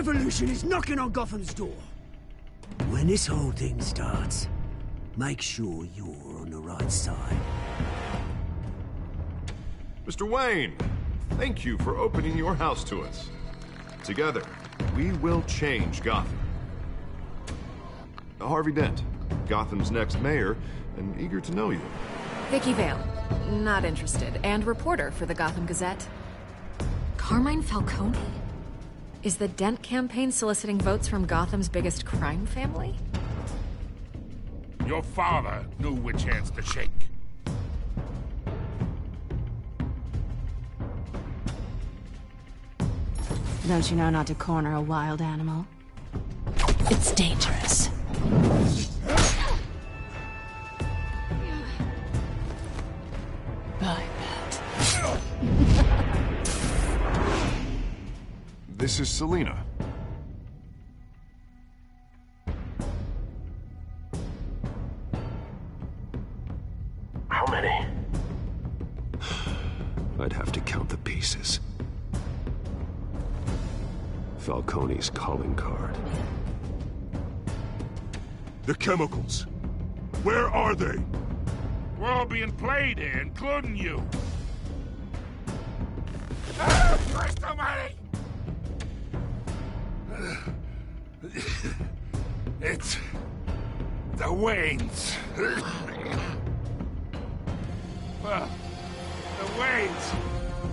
revolution is knocking on Gotham's door. When this whole thing starts, make sure you're on the right side. Mr. Wayne, thank you for opening your house to us. Together, we will change Gotham. Harvey Dent, Gotham's next mayor, and eager to know you. Vicky Vale, not interested, and reporter for the Gotham Gazette. Carmine Falcone? Is the Dent campaign soliciting votes from Gotham's biggest crime family? Your father knew which hands to shake. Don't you know not to corner a wild animal? It's dangerous. I bet. This is Selina. How many? I'd have to count the pieces. Falcone's calling card. The chemicals. Where are they? We're all being played here, including you. Ah, Christ almighty! It's the Waynes. Well, the Waynes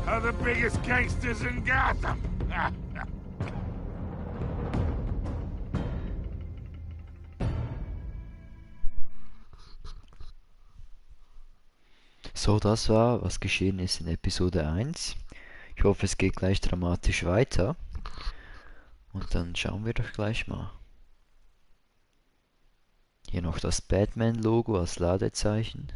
are the biggest gangsters in Gotham. So, das war, was geschehen ist in Episode 1. Ich hoffe, es geht gleich dramatisch weiter. Und dann schauen wir doch gleich mal. Hier noch das Batman-Logo als Ladezeichen.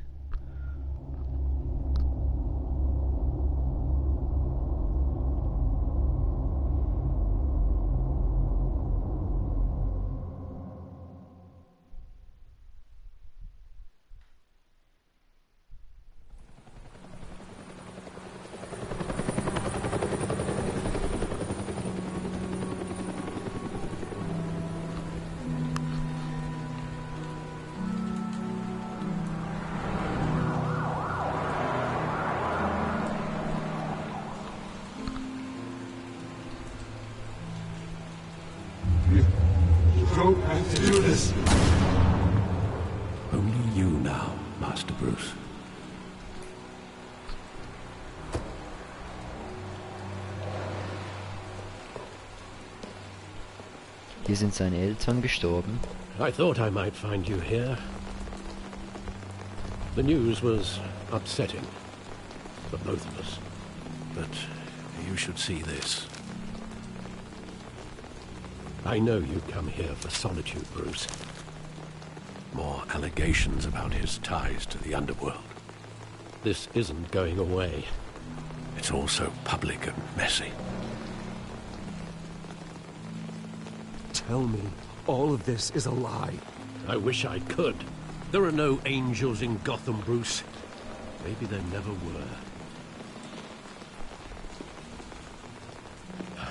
Don't have to do this. Only you now, Master Bruce. Hier sind seine Eltern gestorben. I thought I might find you here. The news was upsetting for both of us. But you should see this. I know you come here for solitude, Bruce. More allegations about his ties to the underworld. This isn't going away. It's all so public and messy. Tell me, all of this is a lie. I wish I could. There are no angels in Gotham, Bruce. Maybe there never were.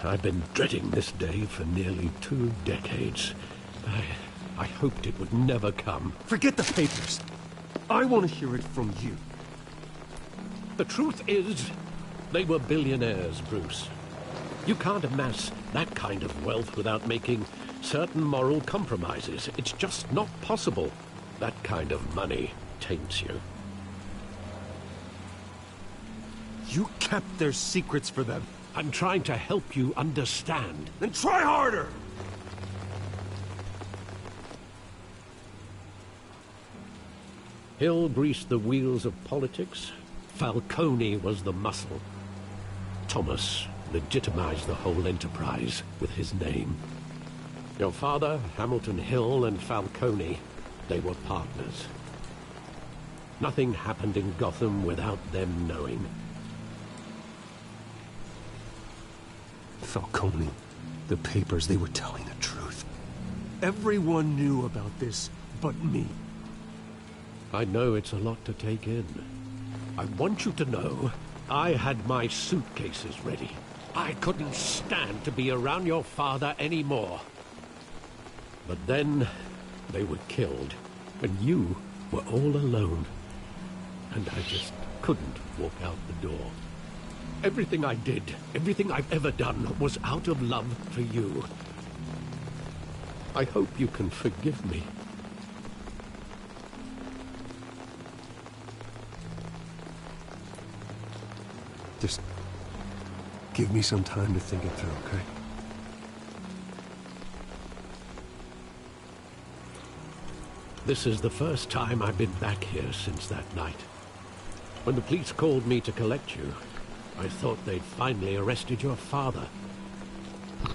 I've been dreading this day for nearly 2 decades. I hoped it would never come. Forget the papers. I want to hear it from you. The truth is, they were billionaires, Bruce. You can't amass that kind of wealth without making certain moral compromises. It's just not possible. That kind of money taints you. You kept their secrets for them. I'm trying to help you understand. Then try harder! Hill greased the wheels of politics. Falcone was the muscle. Thomas legitimized the whole enterprise with his name. Your father, Hamilton Hill, and Falcone, they were partners. Nothing happened in Gotham without them knowing. Falcone, the papers, they were telling the truth. Everyone knew about this but me. I know it's a lot to take in. I want you to know I had my suitcases ready. I couldn't stand to be around your father anymore. But then they were killed, and you were all alone. And I just couldn't walk out the door. Everything I did, everything I've ever done, was out of love for you. I hope you can forgive me. Just give me some time to think it through, okay? This is the first time I've been back here since that night. When the police called me to collect you, I thought they'd finally arrested your father.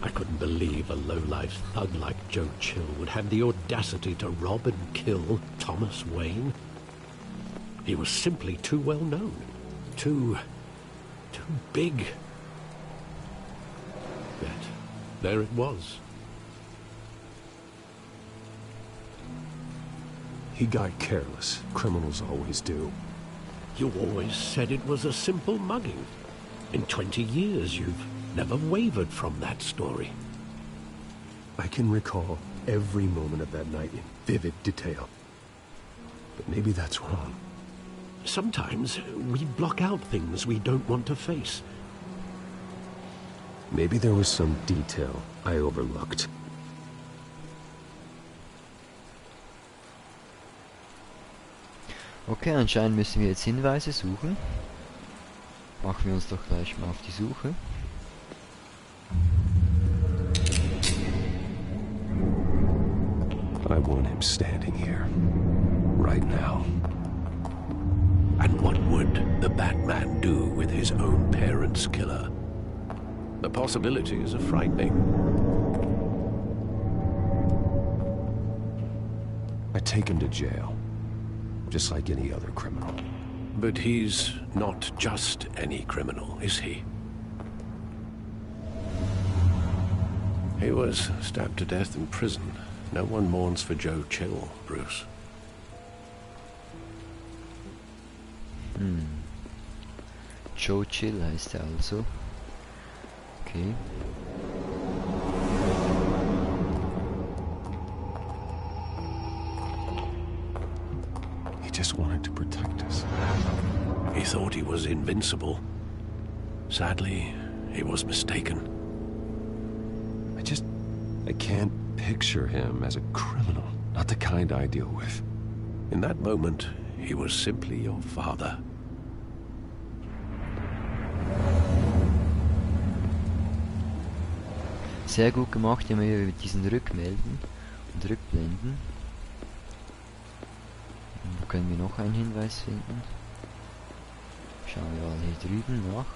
I couldn't believe a low-life thug like Joe Chill would have the audacity to rob and kill Thomas Wayne. He was simply too well known. Too big. Yet, there it was. He got careless. Criminals always do. You always said it was a simple mugging. In 20 years, you've never wavered from that story. I can recall every moment of that night in vivid detail. But maybe that's wrong. Sometimes we block out things we don't want to face. Maybe there was some detail I overlooked. Okay, anscheinend müssen wir jetzt Hinweise suchen. Machen wir uns doch gleich mal auf die Suche. I want him standing here. Right now. And what would the Batman do with his own parents' killer? The possibilities are frightening. I take him to jail. Just like any other criminal. But he's not just any criminal, is he? He was stabbed to death in prison. No one mourns for Joe Chill, Bruce. Joe Chill heißt er also. Okay. He just wanted to protect us. He thought he was invincible. Sadly, he was mistaken. I can't picture him as a criminal. Not the kind I deal with. In that moment, he was simply your father. Sehr gut gemacht, immer hier mit diesen Rückmelden und Rückblenden. Und wo können wir noch einen Hinweis finden? Schauen wir mal hier drüben nach.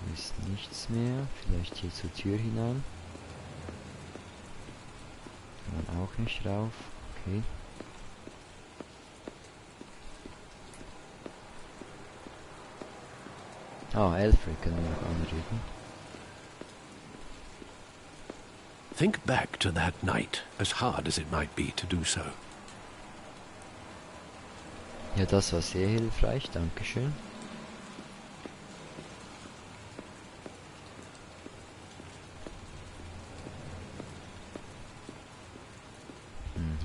Hier ist nichts mehr. Vielleicht hier zur Tür hinein. Kann man auch nicht rauf. Okay. Alfred können wir noch anreden. Think back to that night, as hard as it might be to do so. Ja, das war sehr hilfreich, dankeschön.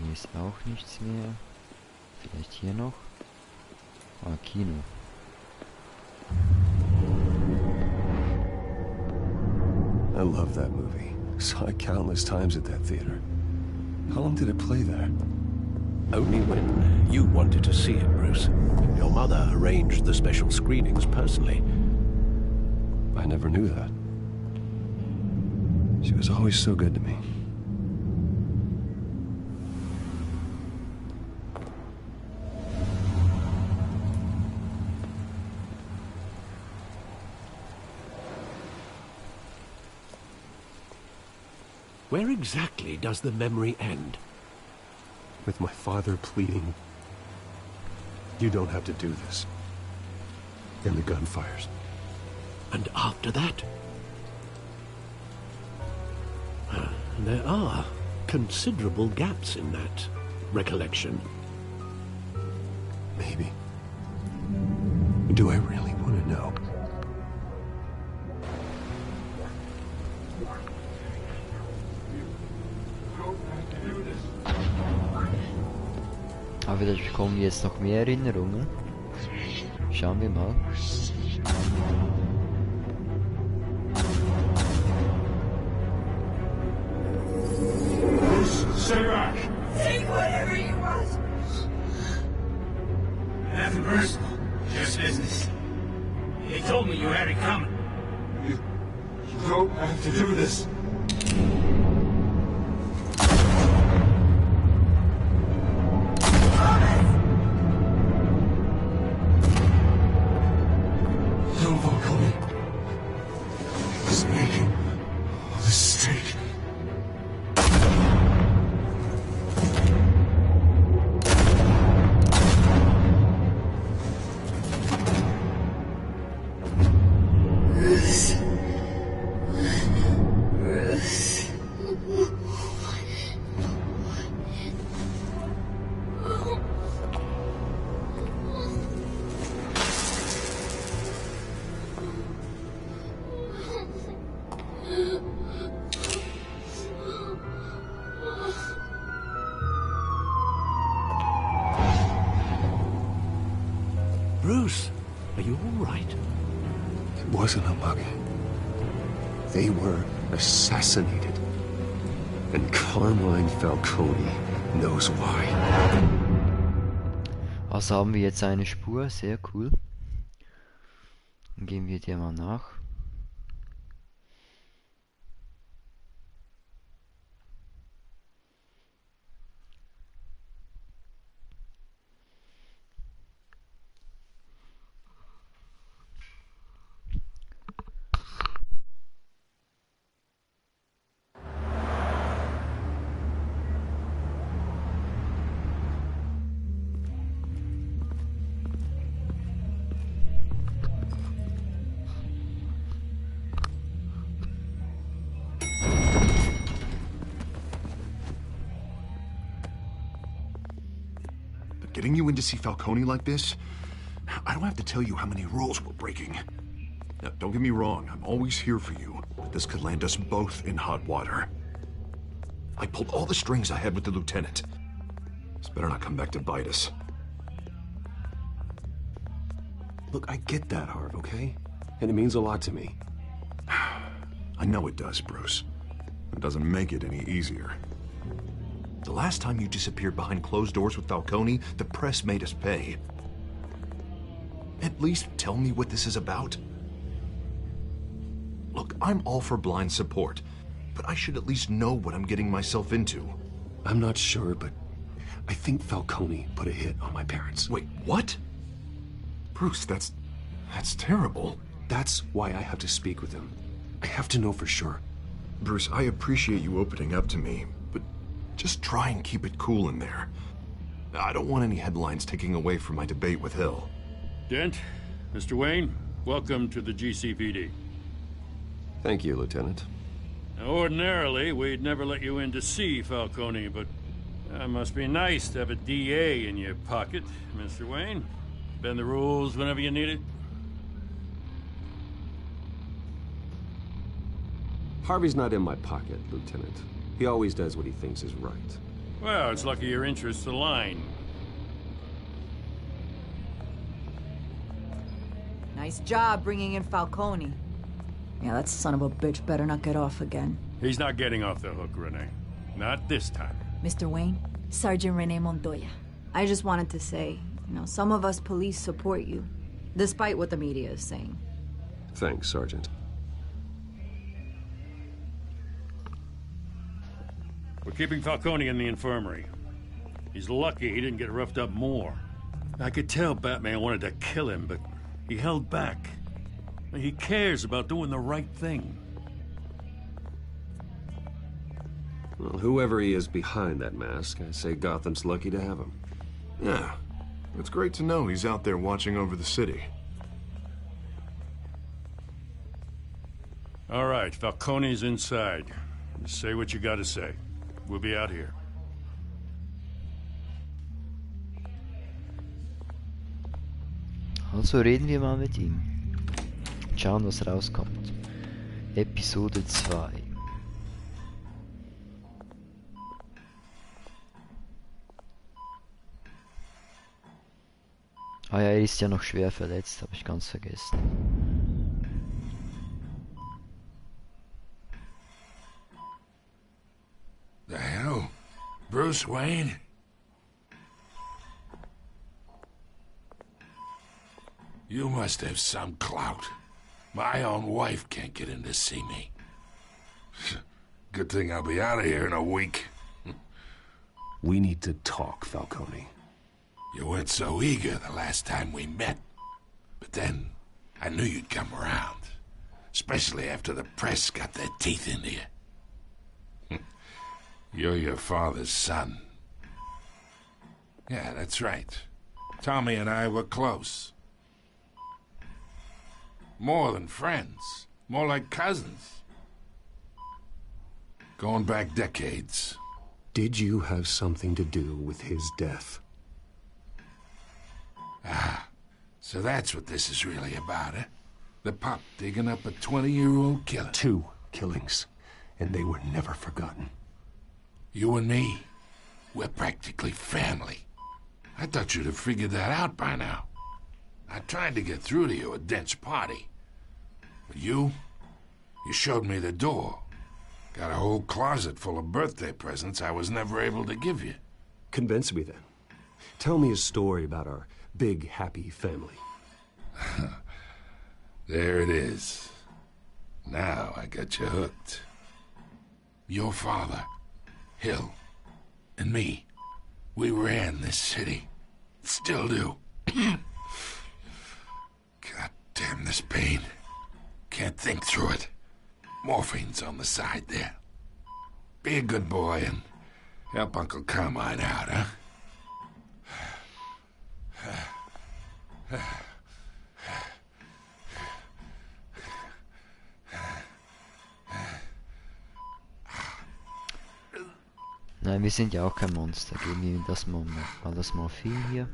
Hier ist auch nichts mehr. Vielleicht hier noch. Kino. I love that movie. Saw it countless times at that theater. How long did it play there? Only when you wanted to see it, Bruce. Your mother arranged the special screenings personally. I never knew that. She was always so good to me. Where exactly does the memory end? With my father pleading, "You don't have to do this." And the gun fires. And after that? There are considerable gaps in that recollection. Maybe. Do I really want to know? Aber vielleicht bekommen wir jetzt noch mehr Erinnerungen. Schauen wir mal. Stay back! Take whatever you want. Nothing personal, just business. He told me you had it coming. You don't have to do this. No, Falcone. He's making a mistake. Bruce, are you all right? It wasn't a mug. They were assassinated. And Carmine Falcone knows why. Also haben wir jetzt eine Spur, sehr cool. Dann gehen wir dir mal nach. Getting you in to see Falcone like this? I don't have to tell you how many rules we're breaking. Now, don't get me wrong, I'm always here for you, but this could land us both in hot water. I pulled all the strings I had with the lieutenant. This better not come back to bite us. Look, I get that, Harv, okay? And it means a lot to me. I know it does, Bruce. It doesn't make it any easier. The last time you disappeared behind closed doors with Falcone, the press made us pay. At least tell me what this is about. Look, I'm all for blind support, but I should at least know what I'm getting myself into. I'm not sure, but I think Falcone put a hit on my parents. Wait, what? Bruce, that's terrible. That's why I have to speak with him. I have to know for sure. Bruce, I appreciate you opening up to me, but just try and keep it cool in there. I don't want any headlines taking away from my debate with Hill. Dent, Mr. Wayne, welcome to the GCPD. Thank you, Lieutenant. Now, ordinarily, we'd never let you in to see Falcone, but it must be nice to have a DA in your pocket, Mr. Wayne. Bend the rules whenever you need it. Harvey's not in my pocket, Lieutenant. He always does what he thinks is right. Well, it's lucky your interests align. Nice job bringing in Falcone. Yeah, that son of a bitch better not get off again. He's not getting off the hook, Renee. Not this time. Mr. Wayne, Sergeant Renee Montoya. I just wanted to say, some of us police support you, despite what the media is saying. Thanks, Sergeant. We're keeping Falcone in the infirmary. He's lucky he didn't get roughed up more. I could tell Batman wanted to kill him, but he held back. He cares about doing the right thing. Well, whoever he is behind that mask, I say Gotham's lucky to have him. Yeah, it's great to know he's out there watching over the city. All right, Falcone's inside. Just say what you gotta say. We'll be out here. Also reden wir mal mit ihm. Schauen, was rauskommt. Episode 2. Ah ja, er ist ja noch schwer verletzt, habe ich ganz vergessen. The hell? Bruce Wayne? You must have some clout. My own wife can't get in to see me. Good thing I'll be out of here in a week. We need to talk, Falcone. You weren't so eager the last time we met. But then, I knew you'd come around. Especially after the press got their teeth into you. You're your father's son. Yeah, that's right. Tommy and I were close. More than friends. More like cousins. Going back decades. Did you have something to do with his death? Ah, so that's what this is really about, eh? The pup digging up a 20-year-old killer. 2 killings, and they were never forgotten. You and me, we're practically family. I thought you'd have figured that out by now. I tried to get through to you at Dent's party. But you showed me the door. Got a whole closet full of birthday presents I was never able to give you. Convince me then. Tell me a story about our big, happy family. There it is. Now I got you hooked. Your father, Hill, and me, we ran this city. Still do. God damn this pain. Can't think through it. Morphine's on the side there. Be a good boy and help Uncle Carmine out, huh? Nein, wir sind ja auch kein Monster. Geben wir ihm das mal das Morphin hier.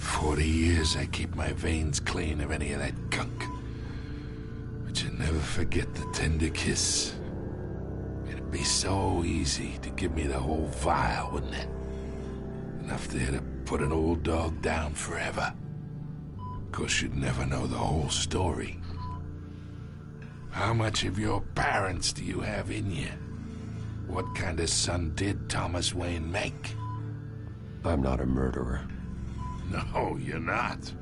40 years I keep my veins clean of any of that gunk. But you never forget the tender kiss. It'd be so easy to give me the whole vial, wouldn't it? Enough there to put an old dog down forever. Of course, you'd never know the whole story. How much of your parents do you have in you? What kind of son did Thomas Wayne make? I'm not a murderer. No, you're not.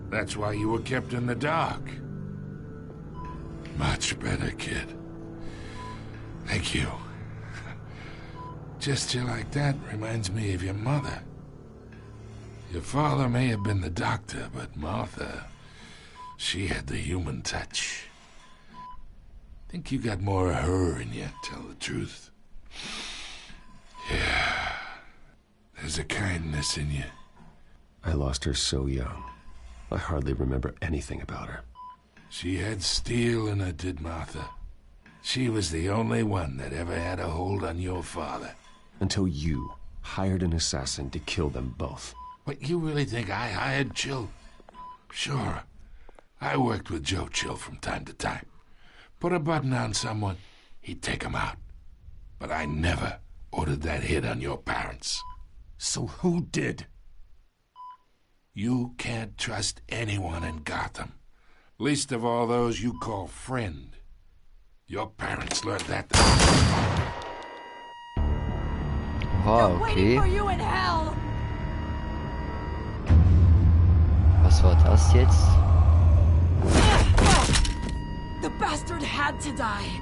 That's why you were kept in the dark. Much better, kid. Thank you. Gesture like that reminds me of your mother. Your father may have been the doctor, but Martha, she had the human touch. Think you got more of her in you, tell the truth. Yeah. There's a kindness in you. I lost her so young. I hardly remember anything about her. She had steel in her, did Martha. She was the only one that ever had a hold on your father. Until you hired an assassin to kill them both. What, you really think I hired Chill? Sure. I worked with Joe Chill from time to time. Put a button on someone, he'd take him out. But I never ordered that hit on your parents. So who did? You can't trust anyone in Gotham. Least of all those you call friend. Your parents learned that. Wow, okay. For you in hell. Was war das jetzt? The bastard had to die.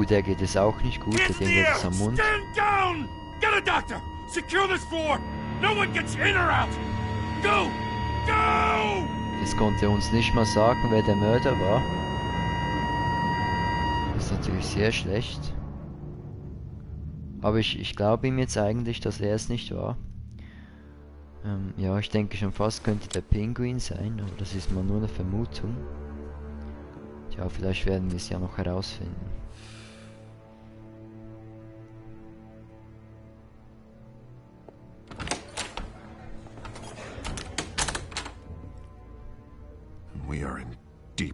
Der geht es auch nicht gut. Der Ding hat es am Mund. Stand down! Get a doctor! Secure this floor! No one gets in or out! Go! Go! Jetzt konnte er uns nicht mal sagen, wer der Mörder war. Das ist natürlich sehr schlecht. Aber ich glaube ihm jetzt eigentlich, dass er es nicht war. Ja, ich denke schon fast könnte der Pinguin sein, aber das ist mal nur eine Vermutung. Tja, vielleicht werden wir es ja noch herausfinden.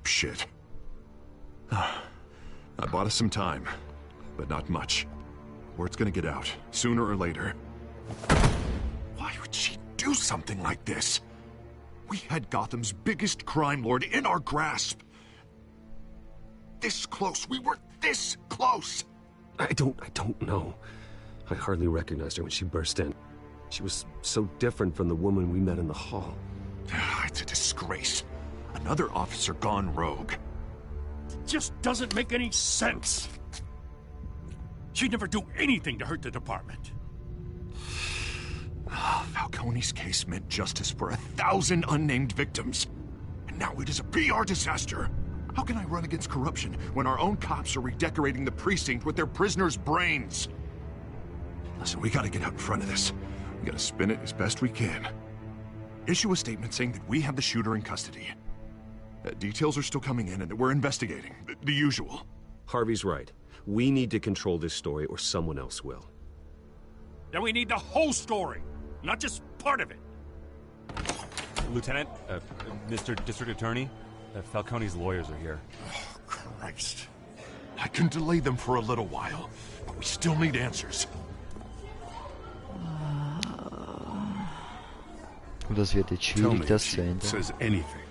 dipshit. I bought us some time, but not much. Word's gonna get out, sooner or later. Why would she do something like this? We had Gotham's biggest crime lord in our grasp. This close. We were this close. I don't know. I hardly recognized her when she burst in. She was so different from the woman we met in the hall. It's a disgrace. Another officer gone rogue. It just doesn't make any sense. She'd never do anything to hurt the department. Falcone's case meant justice for 1,000 unnamed victims. And now it is a PR disaster. How can I run against corruption when our own cops are redecorating the precinct with their prisoners' brains? Listen, we gotta get out in front of this. We gotta spin it as best we can. Issue a statement saying that we have the shooter in custody. Details are still coming in and that we're investigating. The usual. Harvey's right. We need to control this story or someone else will. Then we need the whole story, not just part of it. Lieutenant, Mr. District Attorney, Falcone's lawyers are here. Oh, Christ. I can delay them for a little while, but we still need answers. Und das wird jetzt schwierig, das zu ändern. Says anything.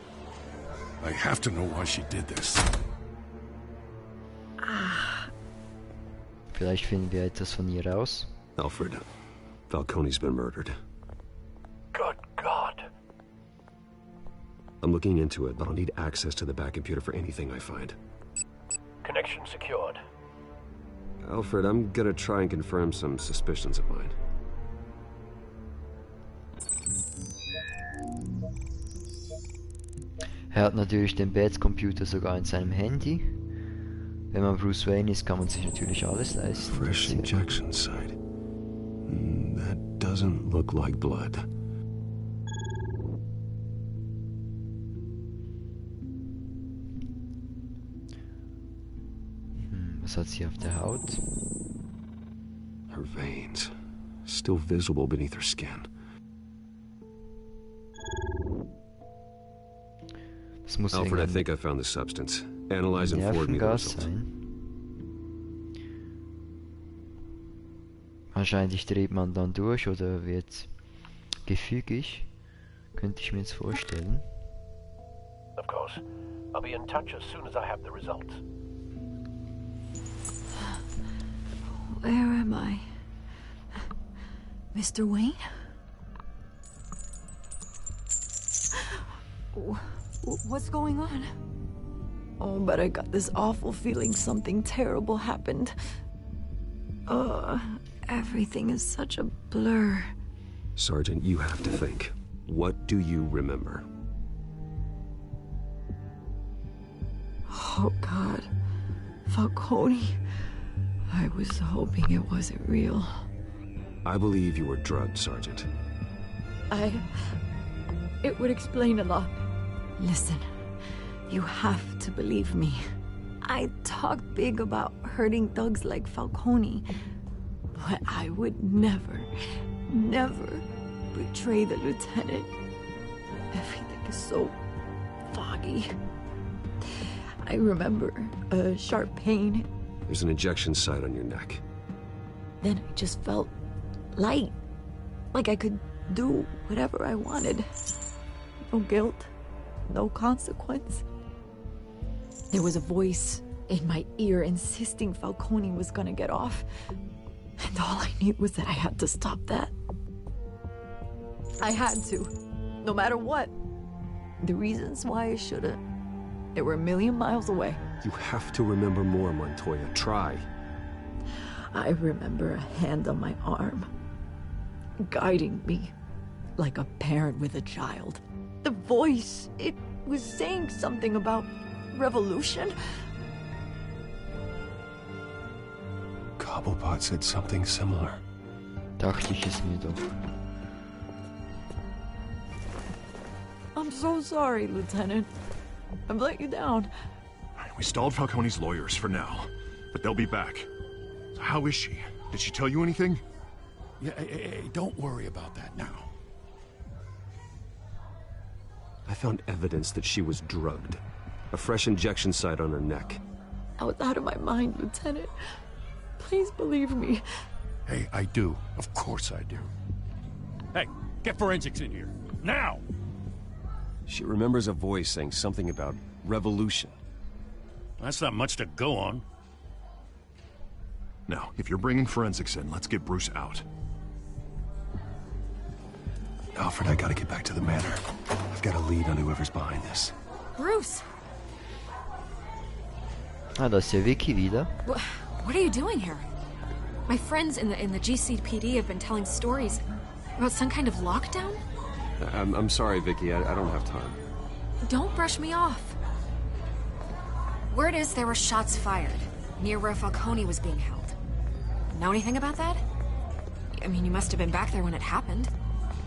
I have to know why she did this. Vielleicht finden wir etwas von ihr raus. Alfred, Falcone's been murdered. Good God. I'm looking into it, but I'll need access to the back computer for anything I find. Connection secured. Alfred, I'm gonna try and confirm some suspicions of mine. Er hat natürlich den Bats-Computer sogar in seinem Handy. Wenn man Bruce Wayne ist, kann man sich natürlich alles leisten. Fresh injection site. That doesn't look like blood. Was hat sie auf der Haut? Her veins, still visible beneath her skin. Das muss Alfred, I think I found the substance. Analyze and forward me the Nervengas results. sein. Wahrscheinlich dreht man dann durch oder wird gefügig. Könnte ich mir jetzt vorstellen. Of course. I'll be in touch as soon as I have the results. Where am I? Mr. Wayne? What's going on? Oh, but I got this awful feeling something terrible happened. Everything is such a blur. Sergeant, you have to think. What do you remember? Oh, God. Falcone. I was hoping it wasn't real. I believe you were drugged, Sergeant. It would explain a lot. Listen, you have to believe me. I talked big about hurting thugs like Falcone, but I would never betray the lieutenant. Everything is so foggy. I remember a sharp pain. There's an injection site on your neck. Then I just felt light, like I could do whatever I wanted. No guilt, no consequence. There was a voice in my ear insisting Falcone was gonna get off. And all I knew was that I had to stop that. I had to, no matter what. The reasons why I should've, they were a million miles away. You have to remember more, Montoya. Try. I remember a hand on my arm, guiding me like a parent with a child. The voice, it was saying something about revolution. Cobblepot said something similar. Dachte ich es mir doch. I'm so sorry, Lieutenant. I've let you down. We stalled Falcone's lawyers for now, but they'll be back. So how is she? Did she tell you anything? Yeah, hey, don't worry about that now. I found evidence that she was drugged. A fresh injection site on her neck. I was out of my mind, Lieutenant. Please believe me. Hey, I do. Of course I do. Hey, get forensics in here. Now! She remembers a voice saying something about revolution. That's not much to go on. Now, if you're bringing forensics in, let's get Bruce out. Alfred, I gotta get back to the manor. I've got a lead on whoever's behind this. Bruce! Ah, da ist ja Vicky wieder. What are you doing here? My friends in the GCPD have been telling stories about some kind of lockdown? I'm sorry, Vicky. I don't have time. Don't brush me off. Word is there were shots fired near where Falcone was being held. Know anything about that? I mean, you must have been back there when it happened.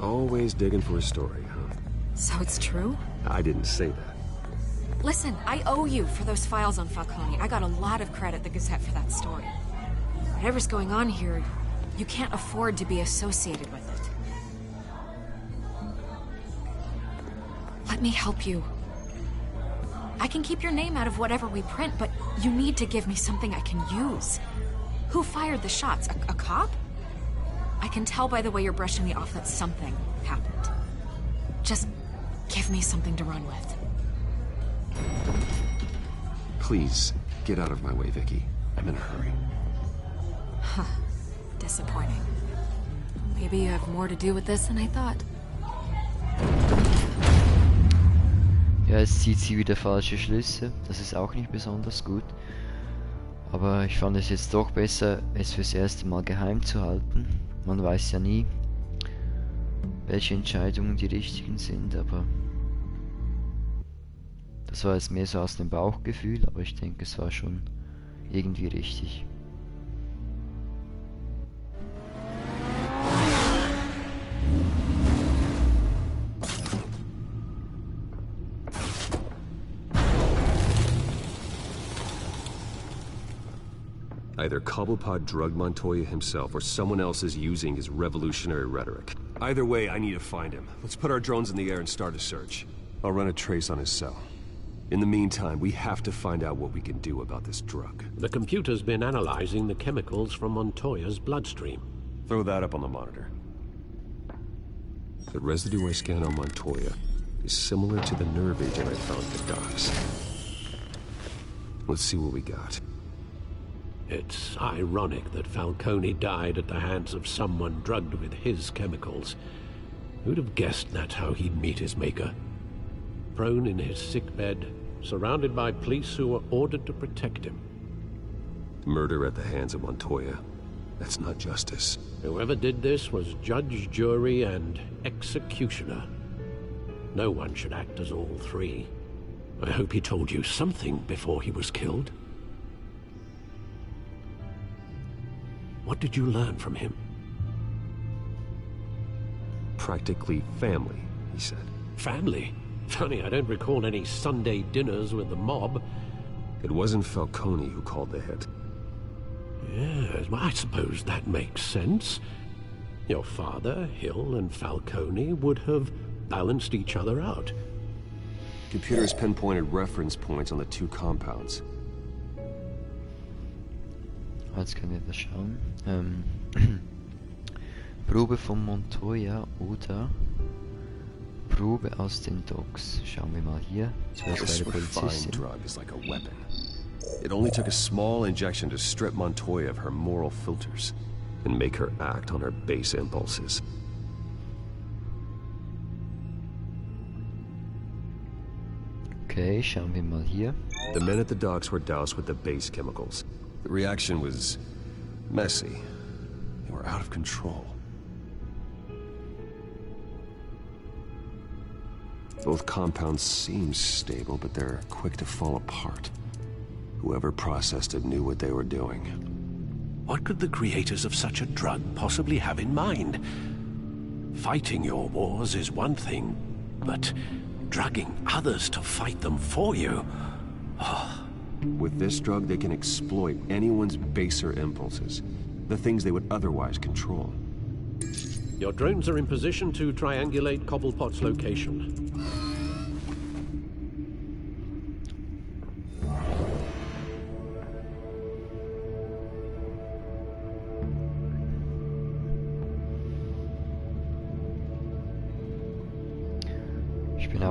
Always digging for a story, huh? So it's true? I didn't say that. Listen, I owe you for those files on Falcone. I got a lot of credit at the Gazette for that story. Whatever's going on here, you can't afford to be associated with it. Let me help you. I can keep your name out of whatever we print, but you need to give me something I can use. Who fired the shots? A cop? I can tell by the way you're brushing me off that something happened. Just give me something to run with. Please, get out of my way, Vicky. I'm in a hurry. Huh. Disappointing. Maybe you have more to do with this than I thought. Ja, jetzt zieht sie wieder falsche Schlüsse. Das ist auch nicht besonders gut. Aber ich fand es jetzt doch besser, es fürs erste Mal geheim zu halten. Man weiß ja nie, welche Entscheidungen die richtigen sind, aber das war jetzt mehr so aus dem Bauchgefühl, aber ich denke, es war schon irgendwie richtig. Either Cobblepot drugged Montoya himself, or someone else is using his revolutionary rhetoric. Either way, I need to find him. Let's put our drones in the air and start a search. I'll run a trace on his cell. In the meantime, we have to find out what we can do about this drug. The computer's been analyzing the chemicals from Montoya's bloodstream. Throw that up on the monitor. The residue I scan on Montoya is similar to the nerve agent I found at the docks. Let's see what we got. It's ironic that Falcone died at the hands of someone drugged with his chemicals. Who'd have guessed that's how he'd meet his maker? Prone in his sickbed, surrounded by police who were ordered to protect him. Murder at the hands of Montoya. That's not justice. Whoever did this was judge, jury, and executioner. No one should act as all three. I hope he told you something before he was killed. What did you learn from him? Practically family, he said. Family? Funny, I don't recall any Sunday dinners with the mob. It wasn't Falcone who called the hit. Yes, well, I suppose that makes sense. Your father, Hill, and Falcone would have balanced each other out. Computers pinpointed reference points on the two compounds. Jetzt können wir das schauen. Probe von Montoya oder Probe aus den Docks. Schauen wir mal hier. This refined drug is like a weapon. It only took a small injection to strip Montoya of her moral filters and make her act on her base impulses. Okay, schauen wir mal hier. The men at the docks were doused with the base chemicals. The reaction was messy. They were out of control. Both compounds seem stable, but they're quick to fall apart. Whoever processed it knew what they were doing. What could the creators of such a drug possibly have in mind? Fighting your wars is one thing, but drugging others to fight them for you? Oh. With this drug, they can exploit anyone's baser impulses, the things they would otherwise control. Your drones are in position to triangulate Cobblepot's location.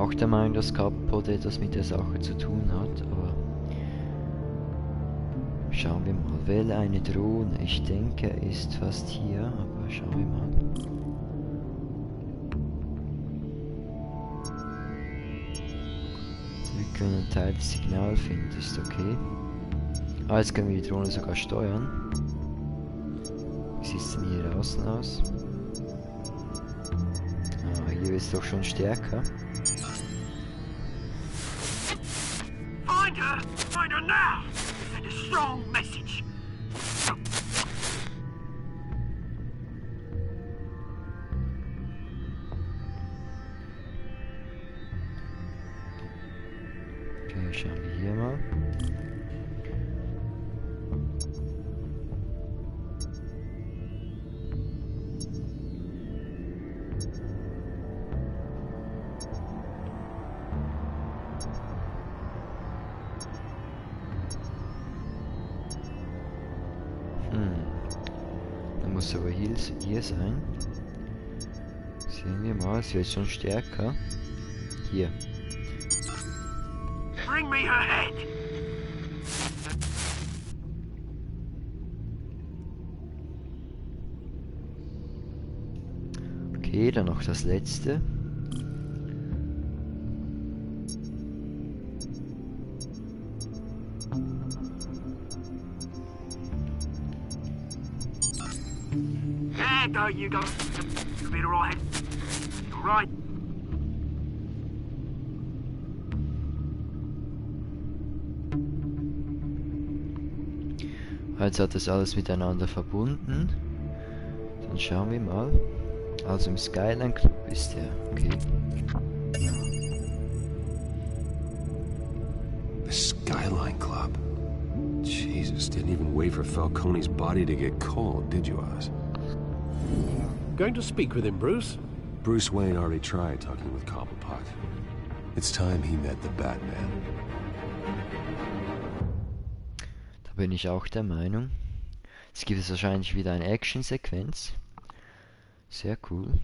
auch der Meinung, dass Kappot etwas mit der Sache zu tun hat, aber schauen wir mal. Wähle eine Drohne. Ich denke, er ist fast hier, aber schauen wir mal. Wir können ein Teil des Signals finden, das ist okay. Ah, jetzt können wir die Drohne sogar steuern. Wie sieht es denn hier draußen aus? Ah, hier ist es doch schon stärker. Find her! Find her now! Send a strong message! Okay, schauen wir hier mal. Da muss aber hier sein. Sehen wir mal, es wird schon stärker. Hier. Bring me her head! Okay, dann noch das letzte. There you go. You'll be alright. Alright. Also hat das alles miteinander verbunden. Dann schauen wir mal. Also im Skyline Club ist er. Okay. The Skyline Club? Jesus, didn't even wait for Falcone's body to get cold, did you, Oz? Going to speak with him, Bruce? Bruce Wayne already tried talking with Cobblepot. It's time he met the Batman. Da bin ich auch der Meinung. Jetzt gibt es wahrscheinlich wieder eine Action-Sequenz. Sehr cool.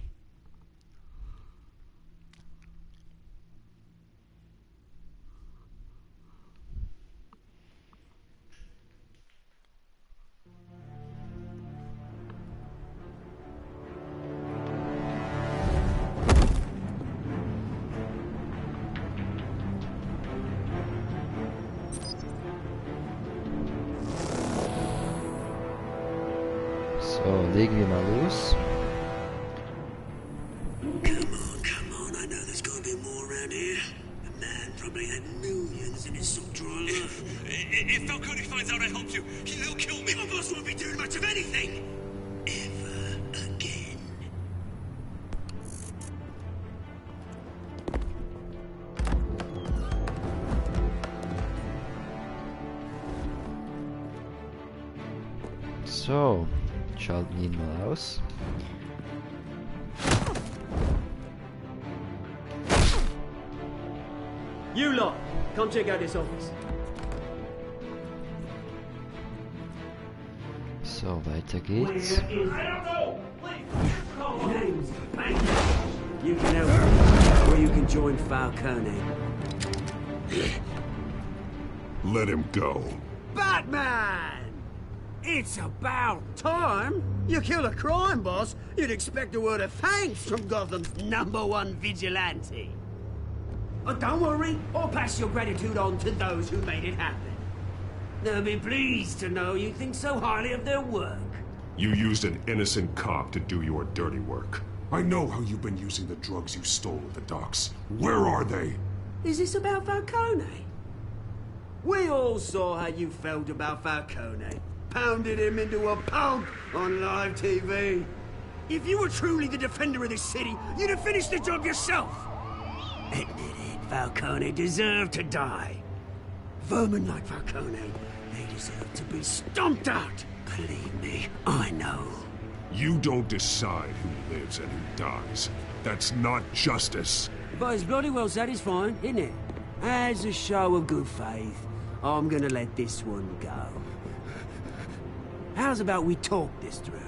So, legen wir mal los. Come on, I know there's gonna be more around here. The man probably had millions in his soft drawer love. If Falcone finds out I helped you, he'll kill me. My boss won't be doing much of anything. Ever again. So, schalten ihn mal aus. You lot, come check out this office. So, weiter geht's. I don't know. Please. Name's Pinguin. You can help me, or you can join Falcone. Let him go. Batman! It's about time. You kill a crime boss, you'd expect a word of thanks from Gotham's #1 vigilante. Oh, don't worry, I'll pass your gratitude on to those who made it happen. They'll be pleased to know you think so highly of their work. You used an innocent cop to do your dirty work. I know how you've been using the drugs you stole at the docks. Where are they? Is this about Falcone? We all saw how you felt about Falcone. Pounded him into a pulp on live TV. If you were truly the defender of this city, you'd have finished the job yourself. Admit it, Falcone deserved to die. Vermin like Falcone, they deserve to be stomped out. Believe me, I know. You don't decide who lives and who dies. That's not justice. But it's bloody well satisfying, isn't it? As a show of good faith, I'm gonna let this one go. How's about we talk this through?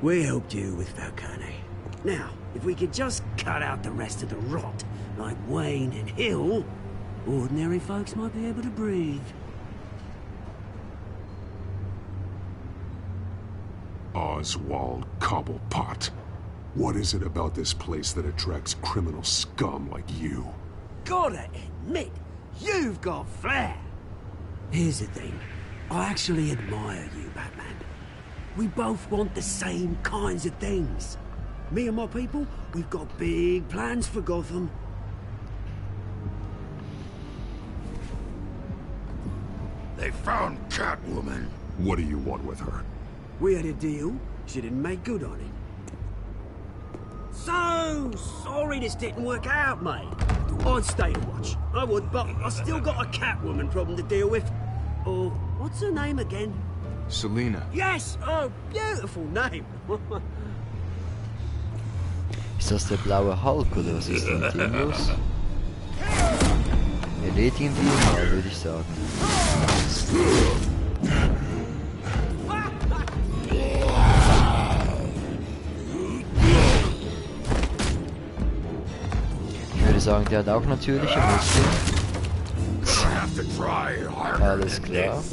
We helped you with Falcone. Now, if we could just cut out the rest of the rot like Wayne and Hill, ordinary folks might be able to breathe. Oswald Cobblepot. What is it about this place that attracts criminal scum like you? Gotta admit, you've got flair. Here's the thing. I actually admire you, Batman. We both want the same kinds of things. Me and my people, we've got big plans for Gotham. They found Catwoman. What do you want with her? We had a deal. She didn't make good on it. So sorry this didn't work out, mate. I'd stay to watch. I would, but I still got a Catwoman problem to deal with. Oh, what's her name again? Selina. Yes! Oh, beautiful name. Ist das der blaue Hulk oder was ist denn mit ihm los? Er lädt ihn wie immer, würde ich sagen. Ich würde sagen, der hat auch natürliche Muskeln. Alles klar.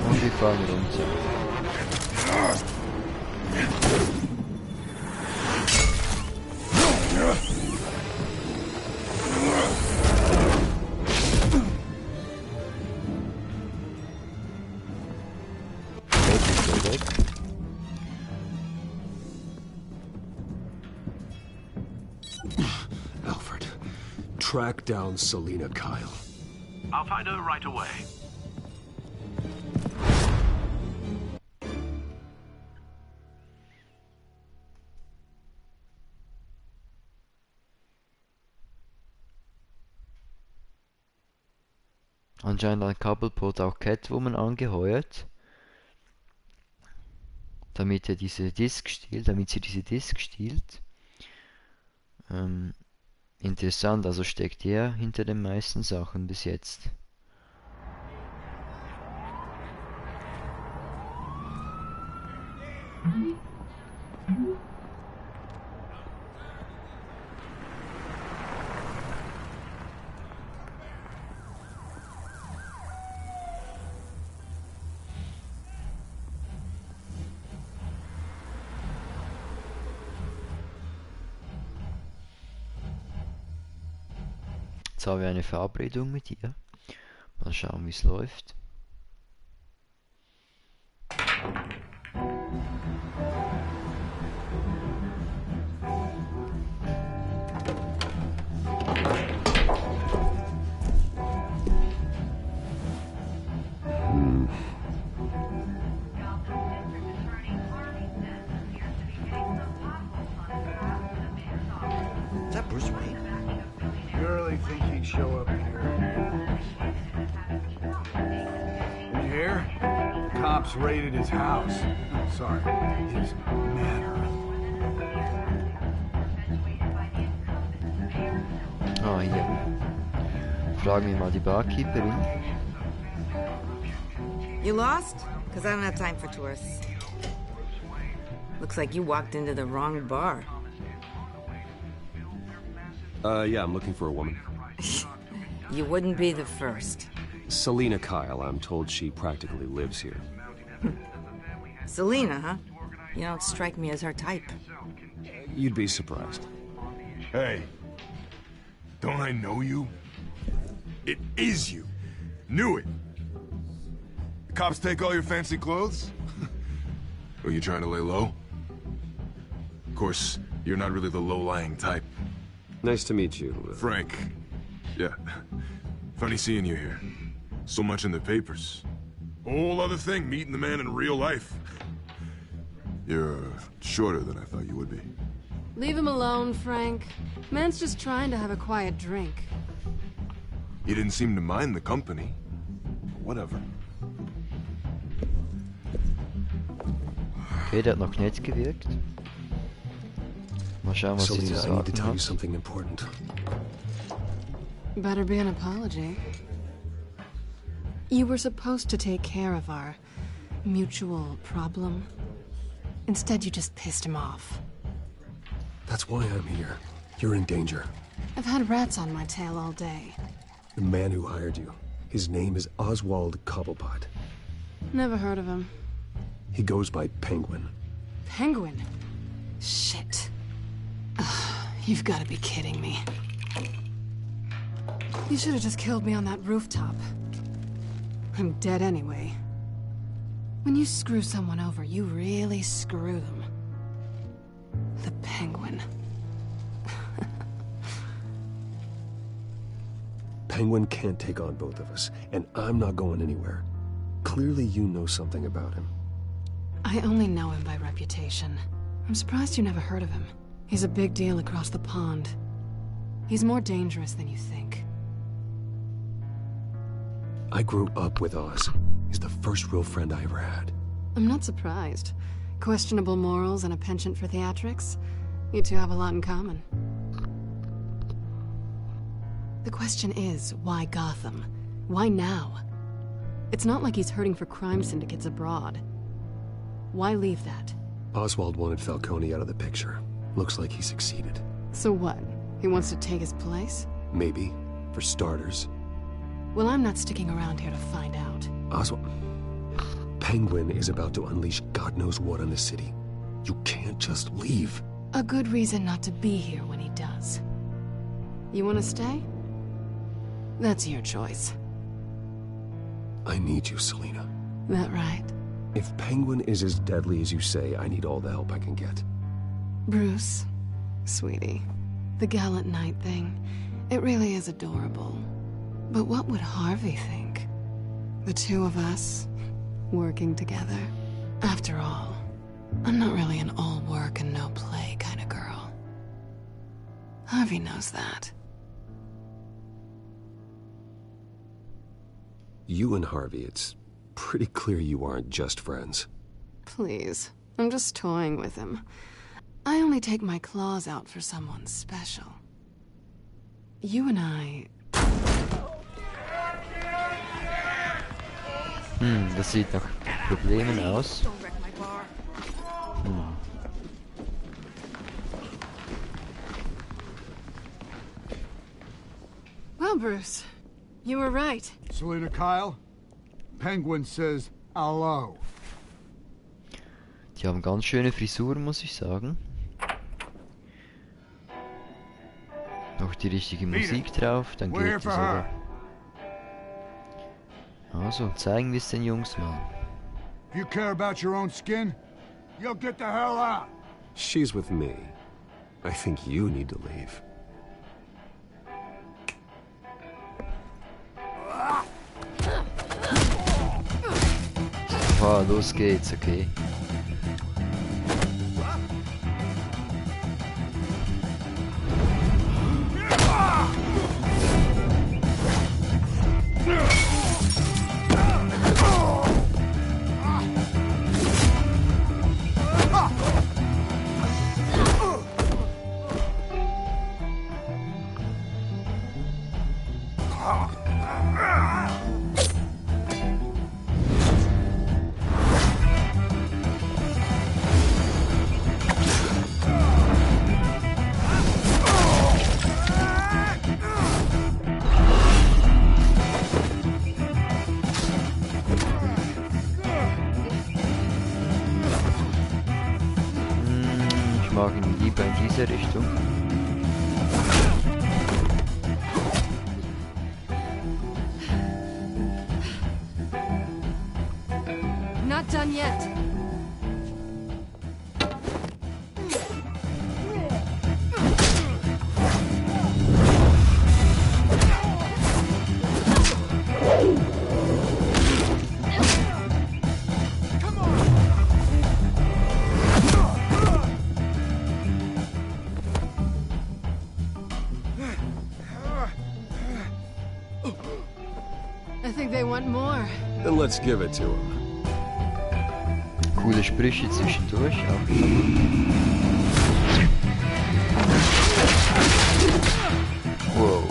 Und wir fahren runter. Alfred, track down Selina Kyle. I'll find her right away. Anscheinend hat Cobblepot auch Catwoman angeheuert, damit sie diese Disk stiehlt. Interessant, also steckt er hinter den meisten Sachen bis jetzt. Jetzt haben wir eine Verabredung mit ihr. Mal schauen, wie es läuft. Is that Bruce Wayne? You really think he'd show up here? Did you hear? Cops raided his house. Sorry, his manor. Ah, hier. Fragen wir mal die Barkeeperin. You lost? Because I don't have time for tourists. Looks like you walked into the wrong bar. Yeah, I'm looking for a woman. You wouldn't be the first. Selina Kyle, I'm told she practically lives here. Selina, huh? You don't strike me as her type. You'd be surprised. Hey, don't I know you? It is you. Knew it. The cops take all your fancy clothes? Are you trying to lay low? Of course, you're not really the low-lying type. Nice to meet you. Frank. Yeah. Funny seeing you here. So much in the papers. Whole other thing, meeting the man in real life. You're shorter than I thought you would be. Leave him alone, Frank. Man's just trying to have a quiet drink. You didn't seem to mind the company. Whatever. Okay, der hat noch nett gewirkt. Mal schauen, was sie zu Selina, I sagen need to tell you hat. something important. Better be an apology. You were supposed to take care of our mutual problem. Instead, you just pissed him off. That's why I'm here. You're in danger. I've had rats on my tail all day. The man who hired you, his name is Oswald Cobblepot. Never heard of him. He goes by Penguin. Penguin? Shit. Ugh, you've got to be kidding me. You should have just killed me on that rooftop. I'm dead anyway. When you screw someone over, you really screw them. The Penguin. Penguin can't take on both of us, and I'm not going anywhere. Clearly you know something about him. I only know him by reputation. I'm surprised you never heard of him. He's a big deal across the pond. He's more dangerous than you think. I grew up with Oz. He's the first real friend I ever had. I'm not surprised. Questionable morals and a penchant for theatrics. You two have a lot in common. The question is, why Gotham? Why now? It's not like he's hurting for crime syndicates abroad. Why leave that? Oswald wanted Falcone out of the picture. Looks like he succeeded. So what? He wants to take his place? Maybe. For starters. Well, I'm not sticking around here to find out. Oswald... Penguin is about to unleash God knows what on the city. You can't just leave. A good reason not to be here when he does. You want to stay? That's your choice. I need you, Selina. That right? If Penguin is as deadly as you say, I need all the help I can get. Bruce, sweetie, the gallant knight thing, it really is adorable. But what would Harvey think? The two of us, working together. After all, I'm not really an all work and no play kind of girl. Harvey knows that. You and Harvey, it's pretty clear you aren't just friends. Please, I'm just toying with him. I only take my claws out for someone special. You and I... Das sieht nach Problemen aus. Well, Bruce, you were right. Selina Kyle, Penguin says hello. Die haben ganz schöne Frisuren, muss ich sagen. Noch die richtige Musik drauf, dann geht es aber. Also, zeigen wir es den Jungs mal. If you care about your own skin, you'll get the hell out. She's with me. I think you need to leave. Aha, los geht's, okay. Ich mag ihn lieber in diese Richtung. Not done yet. I think they want more. Then let's give it to him. Coole Sprüche zwischendurch auch. Wow.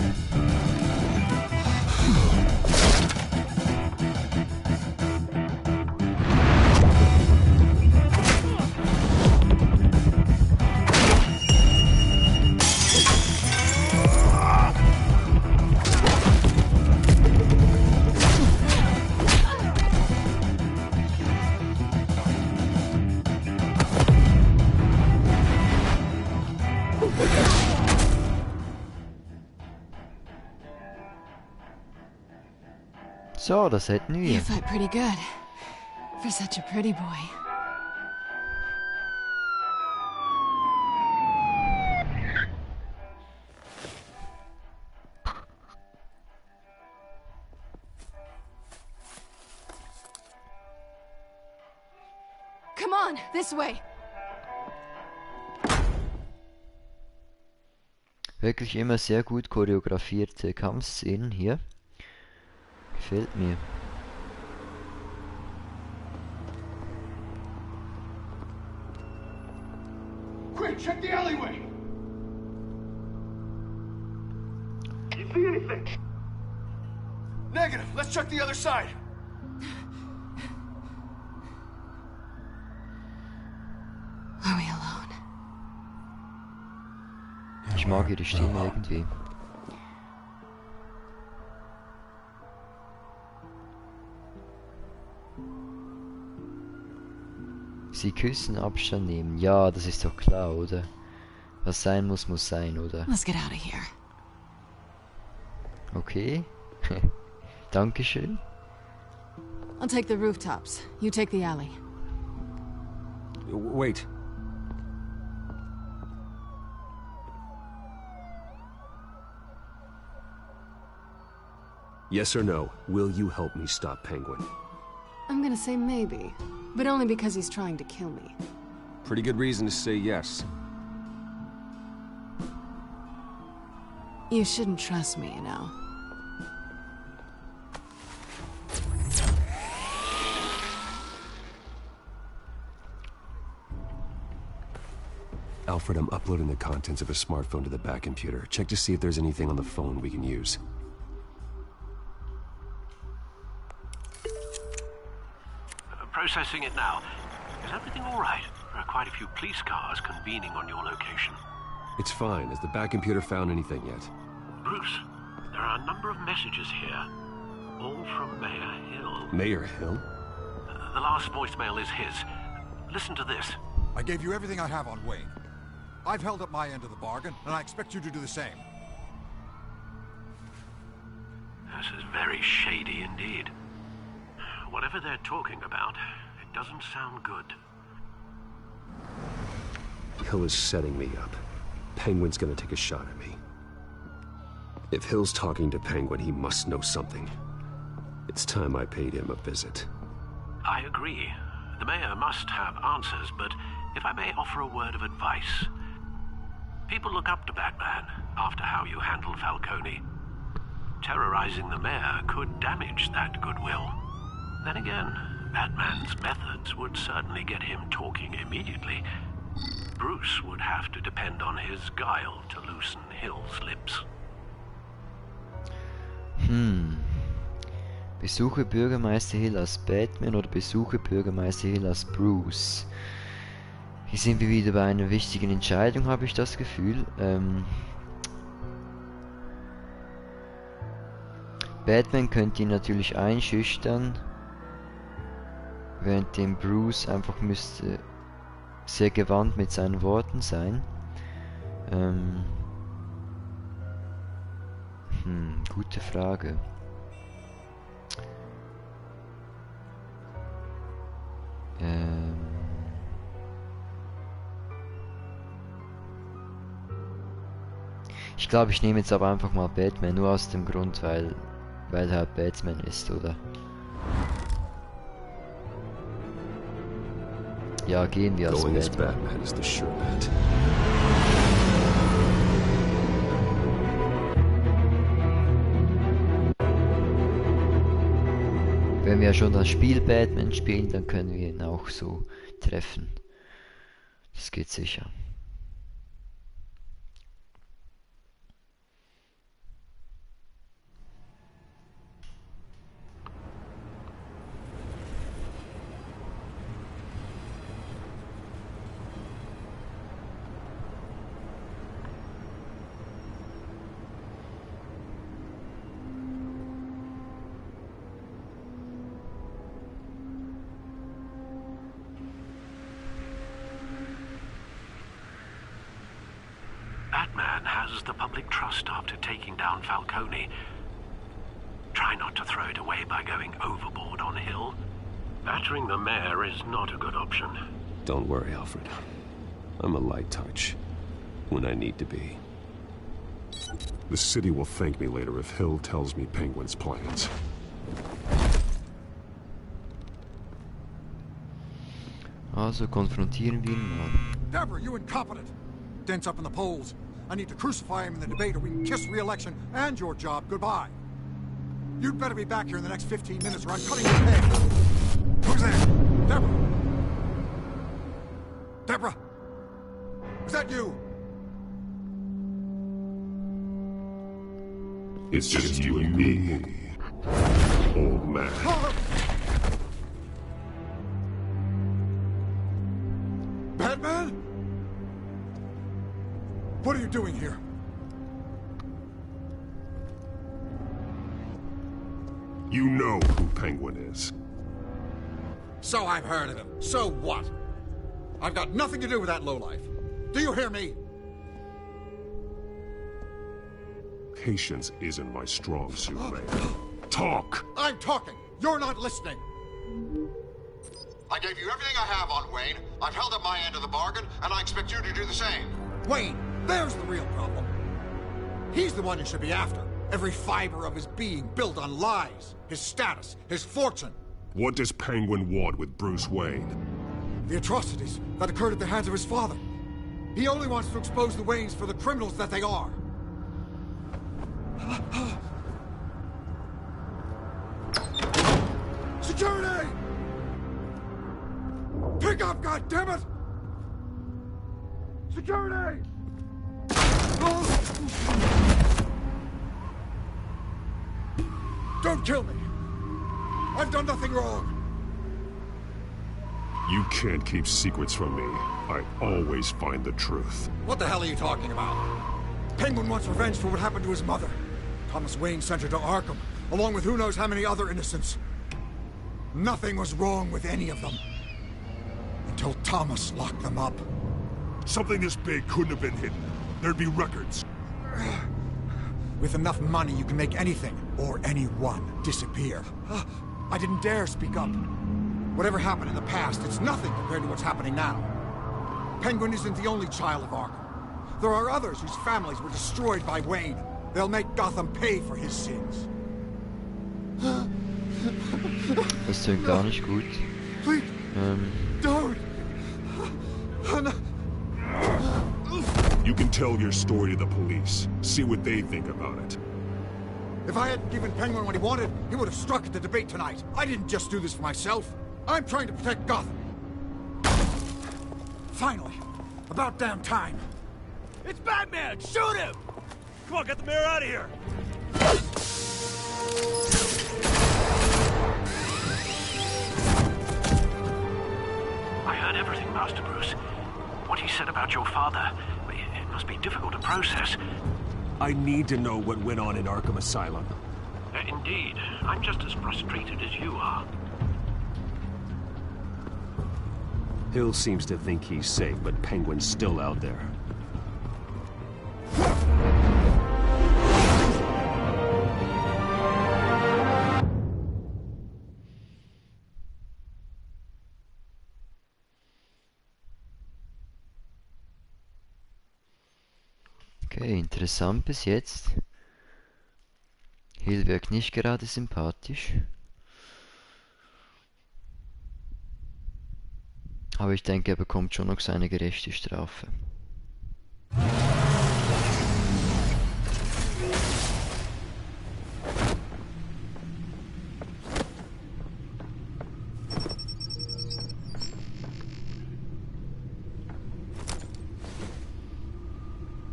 So, das hätten wir. You fight pretty good. For such a pretty boy. Come on, this way. Wirklich immer sehr gut choreografierte Kampfszenen hier. Gefällt mir. Quick, check the alleyway. You see anything? Negative. Let's check the other side. Are we alone? Ich mag ihre Stimme irgendwie. Sie küssen, Abstand nehmen. Ja, das ist doch klar, oder? Was sein muss, muss sein, oder? Let's get out of here. Okay. Dankeschön. I'll take the rooftops. You take the alley. Wait. Yes or no, will you help me stop Penguin? I'm gonna say maybe, but only because he's trying to kill me. Pretty good reason to say yes. You shouldn't trust me, you know. Alfred, I'm uploading the contents of a smartphone to the back computer. Check to see if there's anything on the phone we can use. Processing it now. Is everything all right? There are quite a few police cars convening on your location. It's fine. Has the back computer found anything yet? Bruce, there are a number of messages here. All from Mayor Hill. Mayor Hill? The last voicemail is his. Listen to this. I gave you everything I have on Wayne. I've held up my end of the bargain, and I expect you to do the same. This is very shady indeed. Whatever they're talking about, it doesn't sound good. Hill is setting me up. Penguin's gonna take a shot at me. If Hill's talking to Penguin, he must know something. It's time I paid him a visit. I agree. The mayor must have answers, but if I may offer a word of advice. People look up to Batman after how you handled Falcone. Terrorizing the mayor could damage that goodwill. Then again, Batman's methods would certainly get him talking immediately. Bruce would have to depend on his guile to loosen Hill's lips. Besuche Bürgermeister Hill als Batman oder besuche Bürgermeister Hill als Bruce? Hier sind wir wieder bei einer wichtigen Entscheidung, habe ich das Gefühl. Batman könnte ihn natürlich einschüchtern, währenddem Bruce einfach müsste sehr gewandt mit seinen Worten sein. Gute Frage. Ich glaube, ich nehme jetzt aber einfach mal Batman, nur aus dem Grund, weil er halt Batman ist, oder? Ja, gehen wir als Going as Batman. Batman is the sure bet. Wenn wir schon das Spiel Batman spielen, dann können wir ihn auch so treffen. Das geht sicher. Batman has the public trust after taking down Falcone. Try try not to throw it away by going overboard on Hill. Battering the mayor is not a good option. Don't worry, Alfred. I'm a light touch when I need to be. The city will thank me later if Hill tells me Penguin's plans. Also konfrontieren wir ihn mal. Deborah, you incompetent! Dent's up in the polls. I need to crucify him in the debate or we can kiss re-election and your job goodbye. You'd better be back here in the next 15 minutes or I'm cutting your head. Who's there? Deborah! Deborah! Is that you? It's just you and me, old man. Batman? What are you doing here? You know who Penguin is. So I've heard of him. So what? I've got nothing to do with that lowlife. Do you hear me? Patience isn't my strong suit, man. Talk! I'm talking. You're not listening. I gave you everything I have on Wayne. I've held up my end of the bargain, and I expect you to do the same. Wayne, there's the real problem. He's the one you should be after. Every fiber of his being built on lies. His status, his fortune. What does Penguin want with Bruce Wayne? The atrocities that occurred at the hands of his father. He only wants to expose the Waynes for the criminals that they are. Security! Pick up, goddammit! Security! Don't kill me! I've done nothing wrong! You can't keep secrets from me. I always find the truth. What the hell are you talking about? Penguin wants revenge for what happened to his mother. Thomas Wayne sent her to Arkham, along with who knows how many other innocents. Nothing was wrong with any of them. Until Thomas locked them up. Something this big couldn't have been hidden. There'd be records. With enough money, you can make anything, or anyone, disappear. I didn't dare speak up. Whatever happened in the past, it's nothing compared to what's happening now. Penguin isn't the only child of Arkham. There are others whose families were destroyed by Wayne. They'll make Gotham pay for his sins. Das tönt gar nicht gut. Please, don't. You can tell your story to the police. See what they think about it. If I hadn't given Penguin what he wanted, he would have struck at the debate tonight. I didn't just do this for myself. I'm trying to protect Gotham. Finally. About damn time. It's Batman! Shoot him! Come on, get the mayor out of here! I heard everything, Master Bruce. What he said about your father, it must be difficult to process. I need to know what went on in Arkham Asylum. Indeed. I'm just as frustrated as you are. Hill seems to think he's safe, but Penguin's still out there. Okay, interessant bis jetzt. Hill wirkt nicht gerade sympathisch. Aber ich denke, er bekommt schon noch seine gerechte Strafe.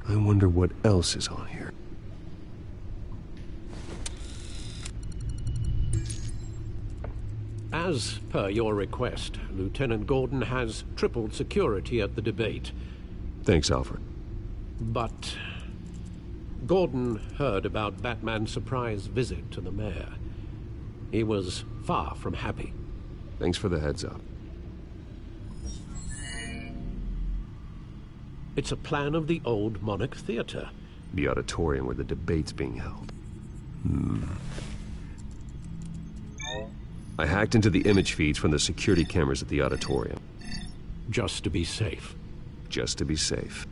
I wonder what else is on here. As per your request, Lieutenant Gordon has tripled security at the debate. Thanks, Alfred. But Gordon heard about Batman's surprise visit to the mayor. He was far from happy. Thanks for the heads up. It's a plan of the old Monarch Theatre. The auditorium where the debate's being held. I hacked into the image feeds from the security cameras at the auditorium. Just to be safe. Just to be safe.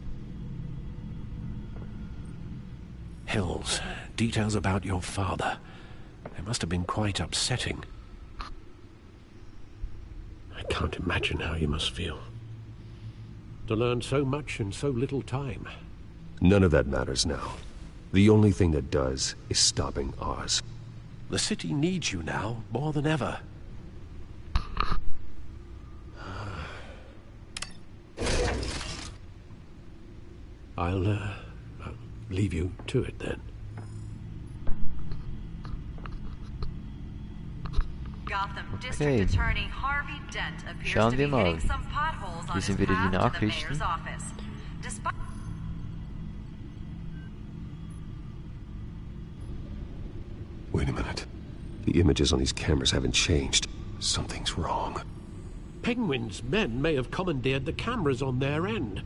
Hills, details about your father. They must have been quite upsetting. I can't imagine how you must feel. To learn so much in so little time. None of that matters now. The only thing that does is stopping Oz. The city needs you now, more than ever. I'll leave you to it then. Okay. Schauen wir mal. Hier sind wieder die Nachrichten. Wait a minute. The images on these cameras haven't changed. Something's wrong. Penguin's men may have commandeered the cameras on their end.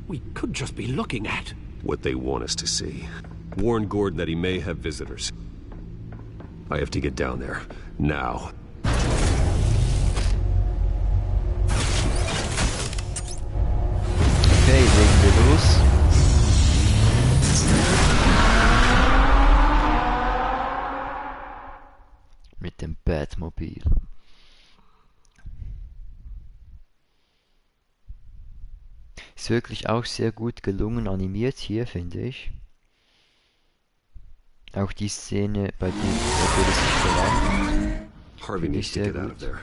We could just be looking at what they want us to see. Warn Gordon that he may have visitors. I have to get down there. Now. Okay, legen wir los. Mit dem Batmobil. Ist wirklich auch sehr gut gelungen animiert hier, finde ich. Auch die Szene, bei der es sich verlangt, Harvey needs to get out of there.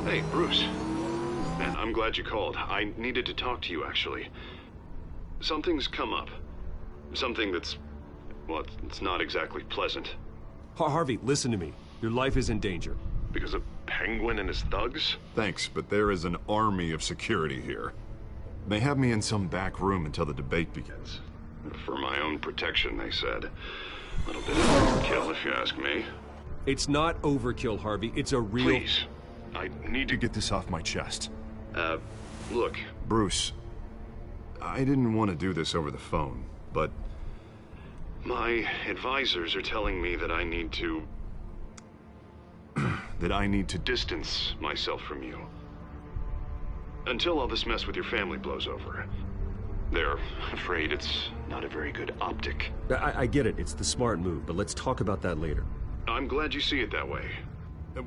Hey, Bruce. Man, I'm glad you called. I needed to talk to you, actually. Something's come up. Something that's... well, it's not exactly pleasant. Harvey, listen to me. Your life is in danger. Because of Penguin and his thugs? Thanks, but there is an army of security here. They have me in some back room until the debate begins. For my own protection, they said. A little bit of overkill, if you ask me. It's not overkill, Harvey. It's a real... Please. I need to get this off my chest. Look. Bruce, I didn't want to do this over the phone, but... my advisors are telling me that I need to... that I need to distance myself from you. Until all this mess with your family blows over. They're afraid it's not a very good optic. I get it. It's the smart move, but let's talk about that later. I'm glad you see it that way.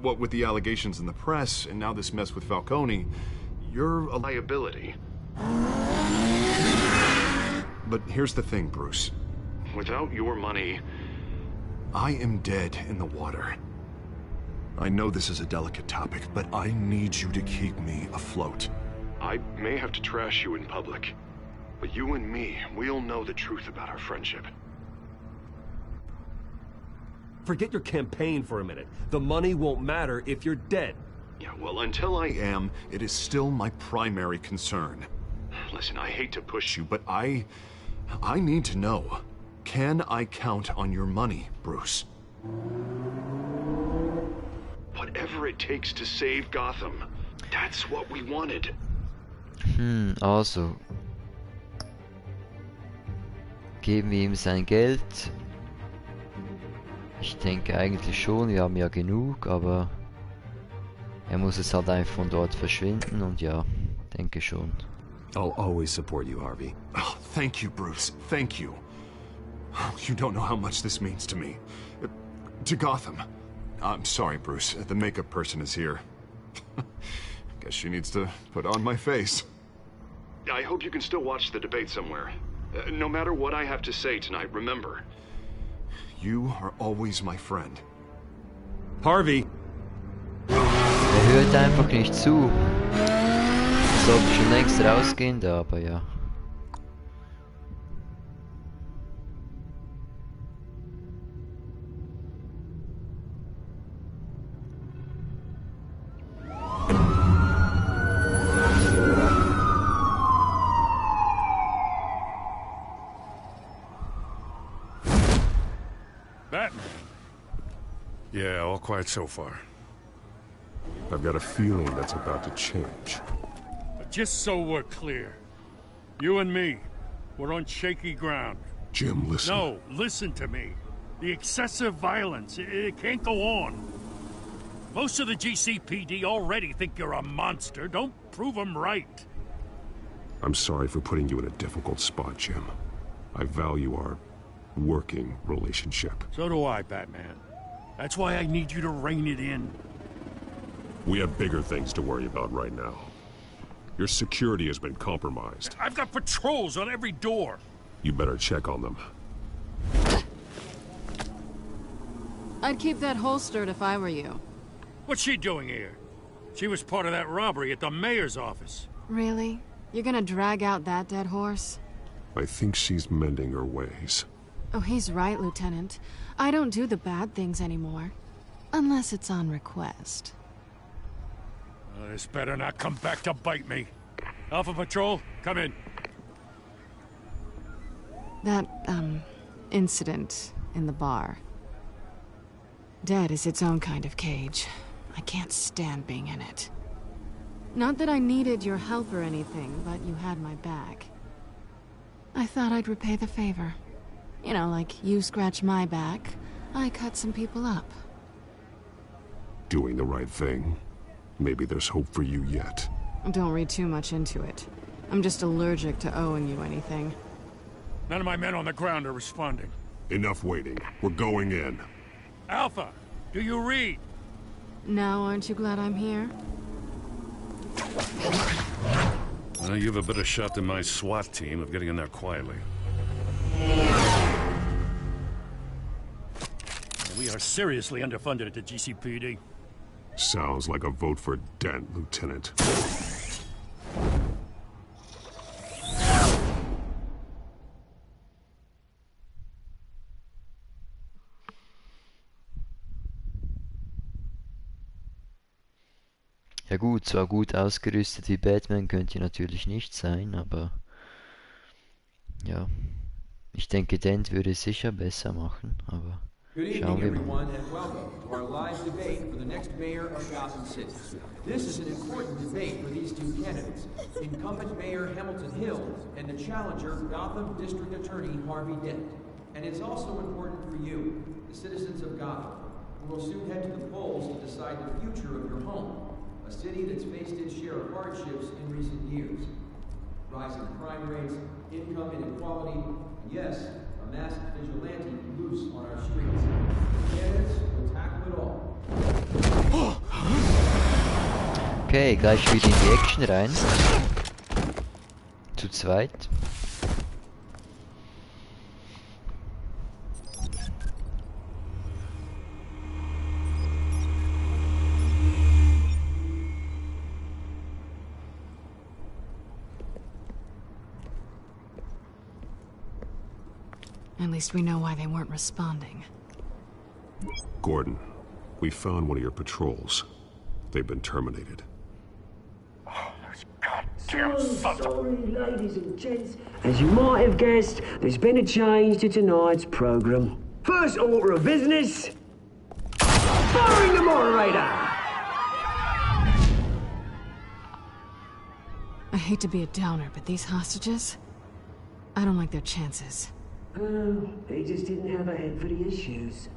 What with the allegations in the press, and now this mess with Falcone, you're a liability. But here's the thing, Bruce. Without your money, I am dead in the water. I know this is a delicate topic, but I need you to keep me afloat. I may have to trash you in public, but you and me, we'll know the truth about our friendship. Forget your campaign for a minute. The money won't matter if you're dead. Yeah, well, until I am, it is still my primary concern. Listen, I hate to push you, but I need to know. Can I count on your money, Bruce? Whatever it takes to save Gotham. That's what we wanted. Also. Geben wir ihm sein Geld. Ich denke eigentlich schon, wir haben ja genug, aber er muss es halt einfach von dort verschwinden und ja, denke schon. I'll always support you, Harvey. Oh, thank you, Bruce. Thank you. You don't know how much this means to me. To Gotham. I'm sorry, Bruce. The makeup person is here. Guess she needs to put on my face. I hope you can still watch the debate somewhere. No matter what I have to say tonight, remember. You are always my friend. Harvey! Hört einfach nicht zu. Sollte schon längst rausgehen, da, aber ja. Batman. Yeah, all quiet so far. I've got a feeling that's about to change. But just so we're clear, you and me, We're on shaky ground. Jim, listen. No, listen to me. The excessive violence, it can't go on. Most of the GCPD already think you're a monster. Don't prove them right. I'm sorry for putting you in a difficult spot, Jim. I value our working relationship. So do I, Batman. That's why I need you to rein it in. We have bigger things to worry about right now. Your security has been compromised. I've got patrols on every door. You better check on them. I'd keep that holstered if I were you. What's she doing here? She was part of that robbery at the mayor's office. Really? You're gonna drag out that dead horse? I think she's mending her ways. Oh, he's right, Lieutenant. I don't do the bad things anymore. Unless it's on request. This better not come back to bite me. Alpha Patrol, come in. That, incident in the bar. Dead is its own kind of cage. I can't stand being in it. Not that I needed your help or anything, but you had my back. I thought I'd repay the favor. You know, like you scratch my back, I cut some people up. Doing the right thing. Maybe there's hope for you yet. Don't read too much into it. I'm just allergic to owing you anything. None of my men on the ground are responding. Enough waiting. We're going in. Alpha, do you read? Now, aren't you glad I'm here? Well, you have a better shot than my SWAT team of getting in there quietly. We are seriously underfunded at the GCPD. Sounds like a vote for Dent, Lieutenant. Ja gut, zwar gut ausgerüstet wie Batman könnt ihr natürlich nicht sein, aber ja, ich denke Dent würde es sicher besser machen, aber Good schauen evening, wir mal. everyone, and welcome to our live debate for the next mayor of Gotham City. This is an important debate for these two candidates, incumbent Mayor Hamilton Hill and the challenger, Gotham District Attorney Harvey Dent. And it's also important for you, the citizens of Gotham, who will soon head to the polls to decide the future of your home, a city that's faced its share of hardships in recent years. Rising crime rates, income inequality, and yes, a masked vigilante loose on our streets. Candidates will tackle it all. Okay, gleich wieder in die Action rein. Zu zweit. At least we know why they weren't responding. Gordon, we found one of your patrols. They've been terminated. Sorry, ladies and gents. As you might have guessed, there's been a change to tonight's program. First order of business, firing the moderator! I hate to be a downer, but these hostages? I don't like their chances. Oh, he just didn't have a head for the issues.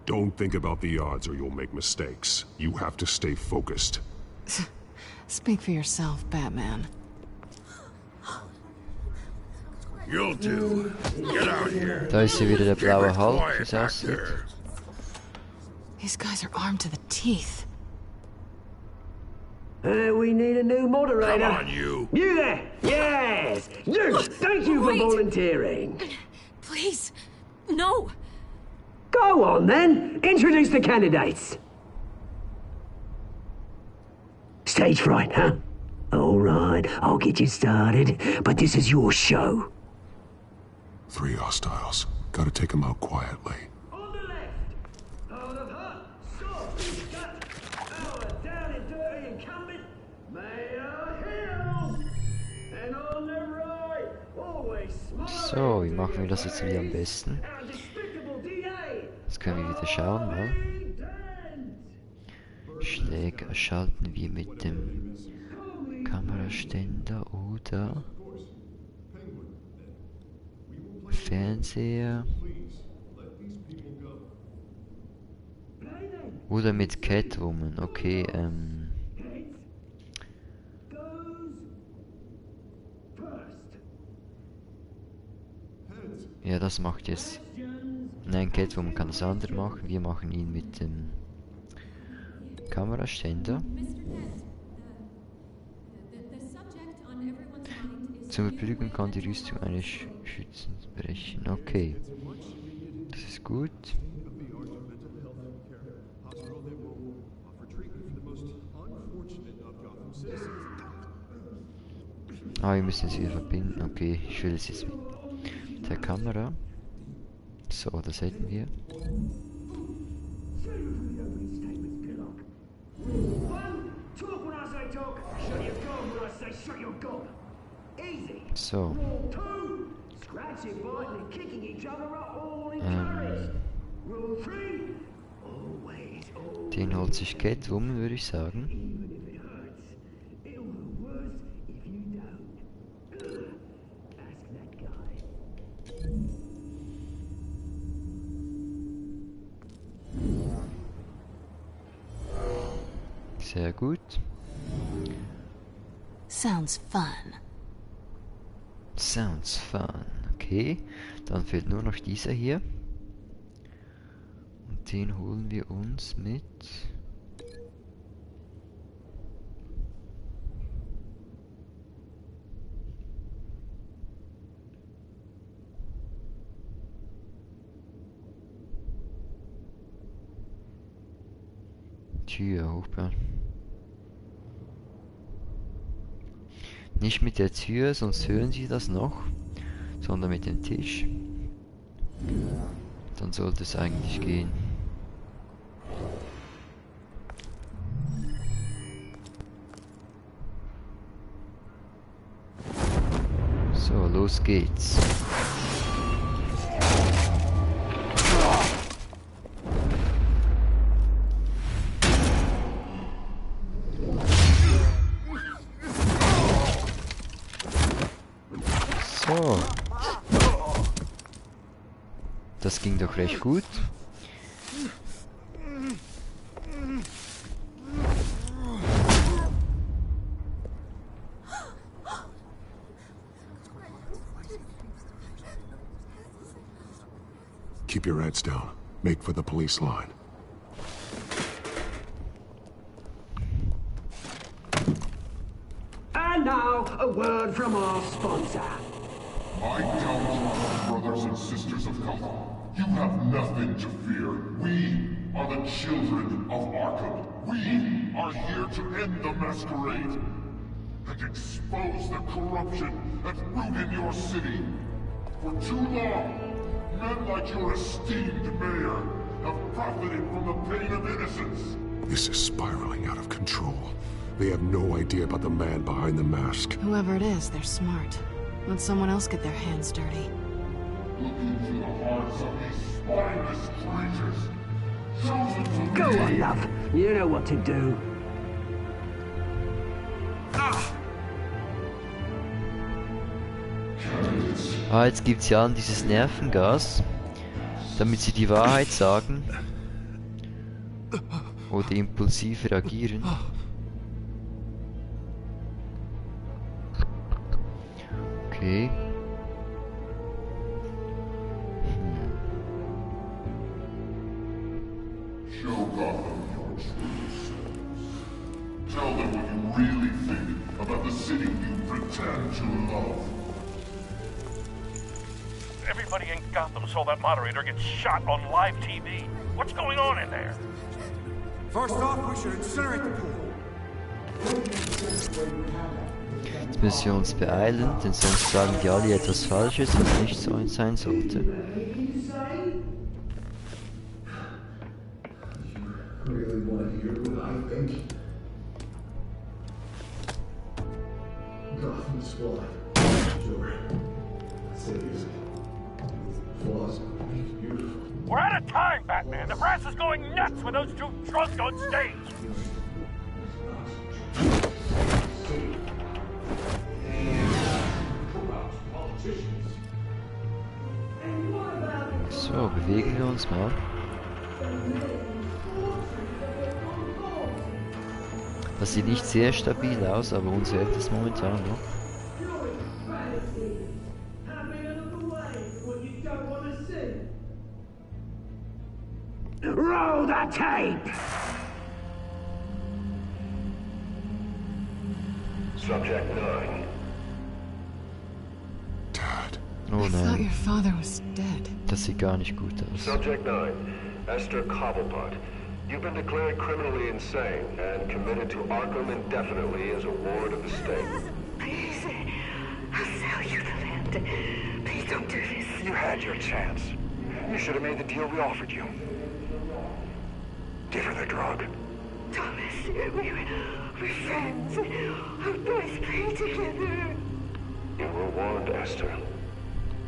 Don't think about the odds or you'll make mistakes. You have to stay focused. Speak for yourself, Batman. You'll do. Get out here. Da ist hier wieder der blaue Hulk, wie es aussieht. These guys are armed to the teeth. We need a new moderator. Come on, you. You there! Yes! You! Thank you for volunteering. Please, no. Go on, then. Introduce the candidates. Stage fright, huh? All right, I'll get you started, but this is your show. 3 hostiles. Gotta take them out quietly. On the left, out of her, sword, cut, our down and dirty incumbent, Mayor Hill. And on the right, always smiling. So, wie machen wir das jetzt wieder am besten? Jetzt können wir wieder schauen, mal. Schläge erschalten wir mit dem Kameraständer oder Fernseher. Oder mit Catwoman, okay, ja, das macht jetzt... Nein, Catwoman kann das andere machen. Wir machen ihn mit dem Kameraständer. Zum Überbrücken kann die Rüstung eines Schützens brechen. Okay. Das ist gut. Ah, wir müssen es wieder verbinden. Okay, ich will es jetzt mit der Kamera. So, das hätten wir. So. Den holt sich Catwoman, würde ich sagen. Sehr gut. Sounds fun. Sounds fun. Okay, dann fehlt nur noch dieser hier. Und den holen wir uns mit... Tür hochbauen. Nicht mit der Tür, sonst hören sie das noch, sondern mit dem Tisch. Dann sollte es eigentlich gehen. So, los geht's. So. Das ging doch recht gut. Keep your heads down. Make for the police line. And now, a word from our sponsor. My gallant brothers and sisters of Gotham, you have nothing to fear. We are the children of Arkham. We are here to end the masquerade and expose the corruption at root in your city. For too long, men like your esteemed mayor have profited from the pain of innocence. This is spiraling out of control. They have no idea about the man behind the mask. Whoever it is, they're smart. Let someone else get their hands dirty. Look into the hearts of these spineless creatures. Chosen to Go lead. on, love. You know what to do. Ah, jetzt gibt's ja an dieses Nervengas, damit sie die Wahrheit sagen oder impulsiv reagieren. Okay. Show Gotham your true selves. Tell them what you really think about the city you pretend to love. Everybody in Gotham saw that moderator get shot on live TV. What's going on in there? First off, we should incinerate the pool. Jetzt müssen wir uns beeilen, denn sonst sagen die alle etwas Falsches, was nicht so sein sollte. Really want to hear what I think? Gotham's flawed. Sure. That's it, easy. Flaws make beautiful. We're out of time, Batman. The press is going nuts with those two drunks on stage. So, bewegen wir uns mal. Das sieht nicht sehr stabil aus, aber uns hält es momentan noch. Roll the tape! Subject 9. Oh I thought nein, your father was dead. das sieht gar nicht gut aus. Subject 9. Esther Cobblepot. You've been declared criminally insane and committed to Arkham indefinitely as a ward of the state. Please, I'll sell you the land. Please don't do this. You had your chance. You should have made the deal we offered you. Give her the drug. Thomas, we're friends. Our boys play together. You were warned, Esther.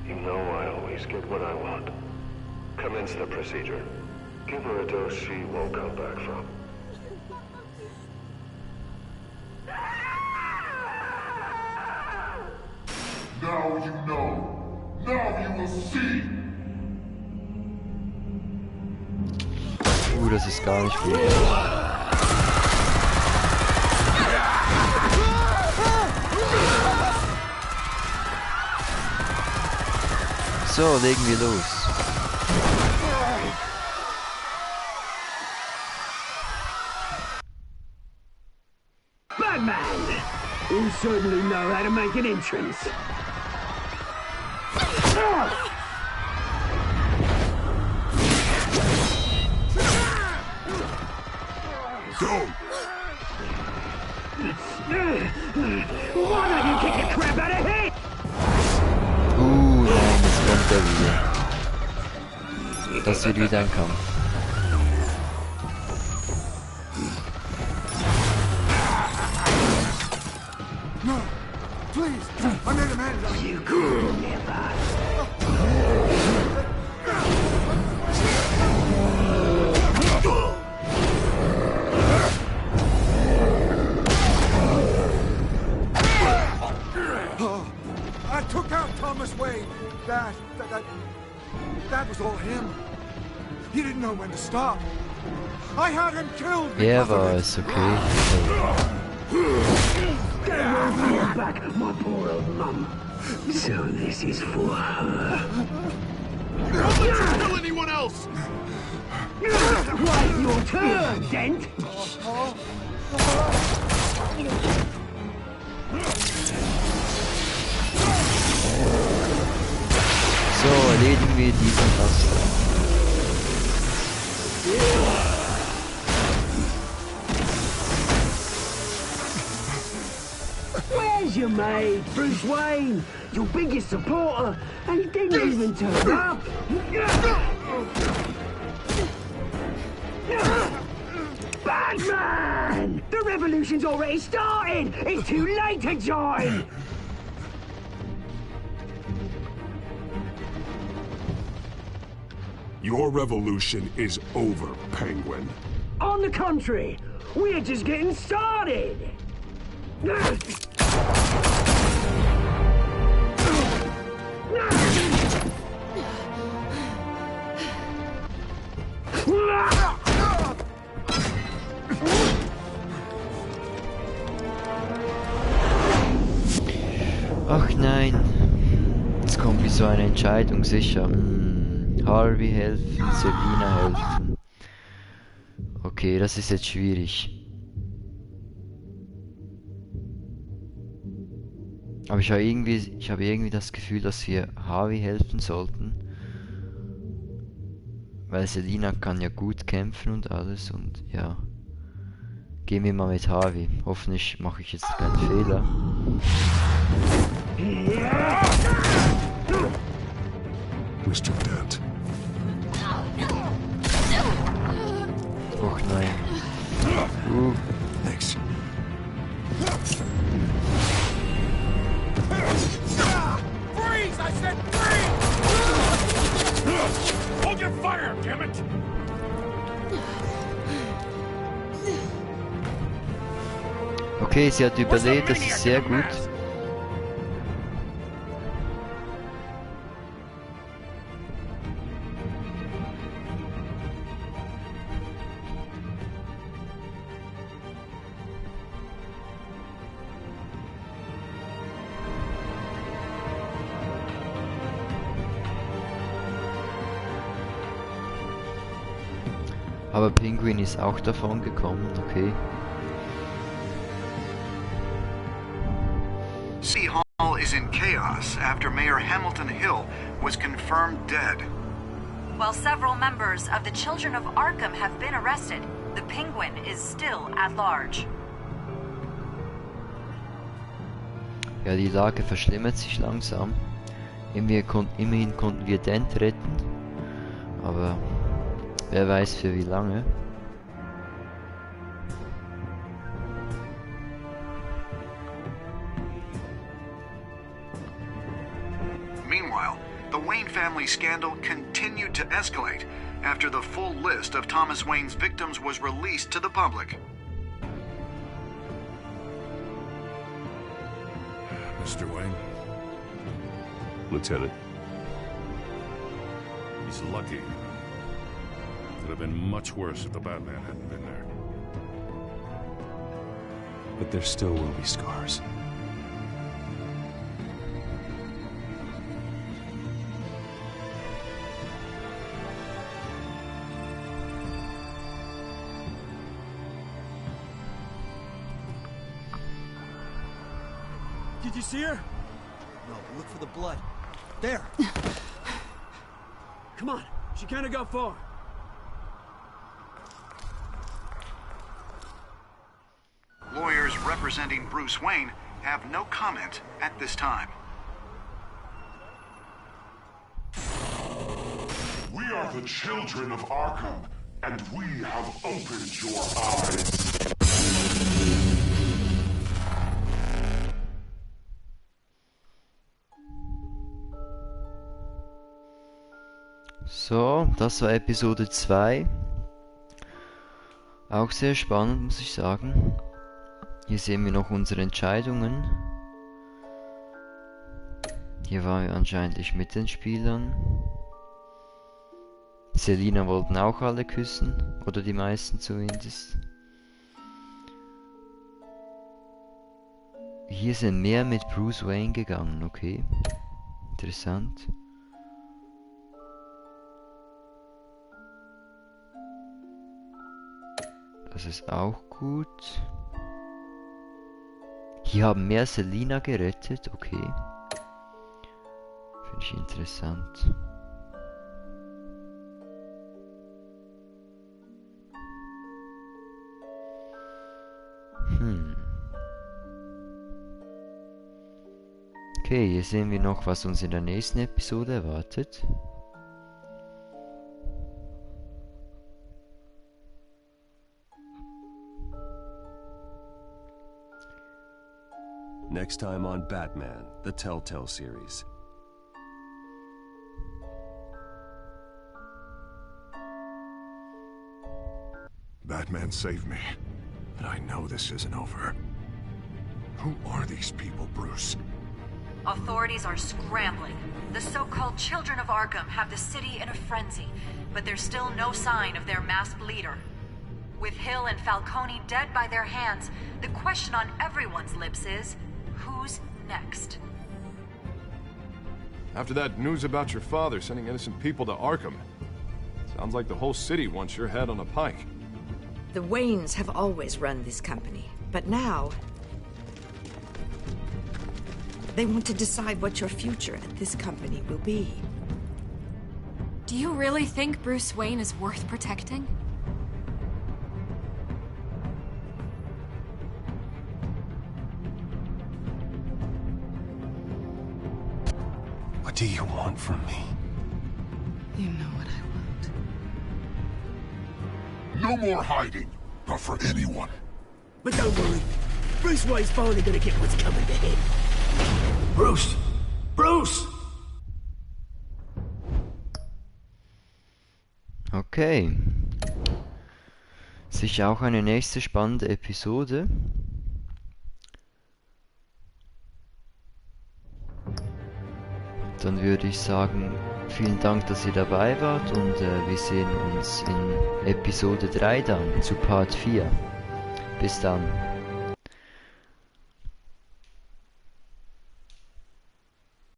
You know I always get what I want. Commence the procedure. Give her a dose she won't come back from. Now you know. Now you will see. Das ist gar nicht gut. So, legen wir los. Batman! You certainly know how to make an entrance. Go! Why don't you kick the crap out of him? Nein, jetzt kommt er wieder. Das wird wieder ein Kampf. No, please, I made a man. You could never. I took out Thomas Wayne. That was all him. He didn't know when to stop. I had him killed. Er war es, okay. Back, my poor old mum. So this is for her. Don't let you kill anyone else! Right, your turn, Dent. So, erledigen wir diesen Taster. Where's your mate, Bruce Wayne? Your biggest supporter, and he didn't even turn up. Batman! The revolution's already started! It's too late to join! Your revolution is over, Penguin. On the contrary, we're just getting started! Ach nein. Jetzt kommt wie so eine Entscheidung, sicher. Harvey helfen, Selina helfen. Okay, das ist jetzt schwierig. Aber ich habe irgendwie das Gefühl, dass wir Harvey helfen sollten. Weil Selina kann ja gut kämpfen und alles und ja. Gehen wir mal mit Harvey. Hoffentlich mache ich jetzt keinen Fehler. Mr. Dent. Och nein. Thanks. Freeze! I said freeze! Hold your fire, damn it! Okay, sie hat überlebt, das ist sehr gut. Aber Pinguin ist auch davon gekommen, okay. City Hall is in chaos after Mayor Hamilton Hill was confirmed dead. While several members of the Children of Arkham have been arrested, the Penguin is still at large. Ja, die Lage verschlimmert sich langsam. Immerhin konnten wir Dent retten. Aber wer weiß für wie lange. Meanwhile, the Wayne family scandal continued to escalate after the full list of Thomas Wayne's victims was released to the public. Mr. Wayne? Lieutenant. He's lucky. It would have been much worse if the Batman hadn't been there. But there still will be scars. Did you see her? No, look for the blood. There! Come on, she can't have got far. Lawyers representing Bruce Wayne have no comment at this time. We are the children of Arkham, and we have opened your eyes. So, das war Episode 2. Auch sehr spannend, muss ich sagen. Hier sehen wir noch unsere Entscheidungen. Hier waren wir anscheinend mit den Spielern. Selina wollten auch alle küssen, oder die meisten zumindest. Hier sind mehr mit Bruce Wayne gegangen, okay. Interessant. Das ist auch gut. Hier haben mehr Selina gerettet, okay. Finde ich interessant. Okay, hier sehen wir noch, was uns in der nächsten Episode erwartet. Next time on Batman, the Telltale Series. Batman saved me, but I know this isn't over. Who are these people, Bruce? Authorities are scrambling. The so-called Children of Arkham have the city in a frenzy, but there's still no sign of their masked leader. With Hill and Falcone dead by their hands, the question on everyone's lips is, who's next? After that news about your father sending innocent people to Arkham, sounds like the whole city wants your head on a pike. The Waynes have always run this company, but now they want to decide what your future at this company will be. Do you really think Bruce Wayne is worth protecting? What do you want from me? You know what I No want. more hiding, not for anyone. But don't worry, Bruce Wayne's finally gonna get what's coming to him. Bruce! Bruce! Okay. Sicher auch eine nächste spannende Episode. Dann würde ich sagen, vielen Dank, dass ihr dabei wart und wir sehen uns in Episode 3 dann, zu Part 4. Bis dann.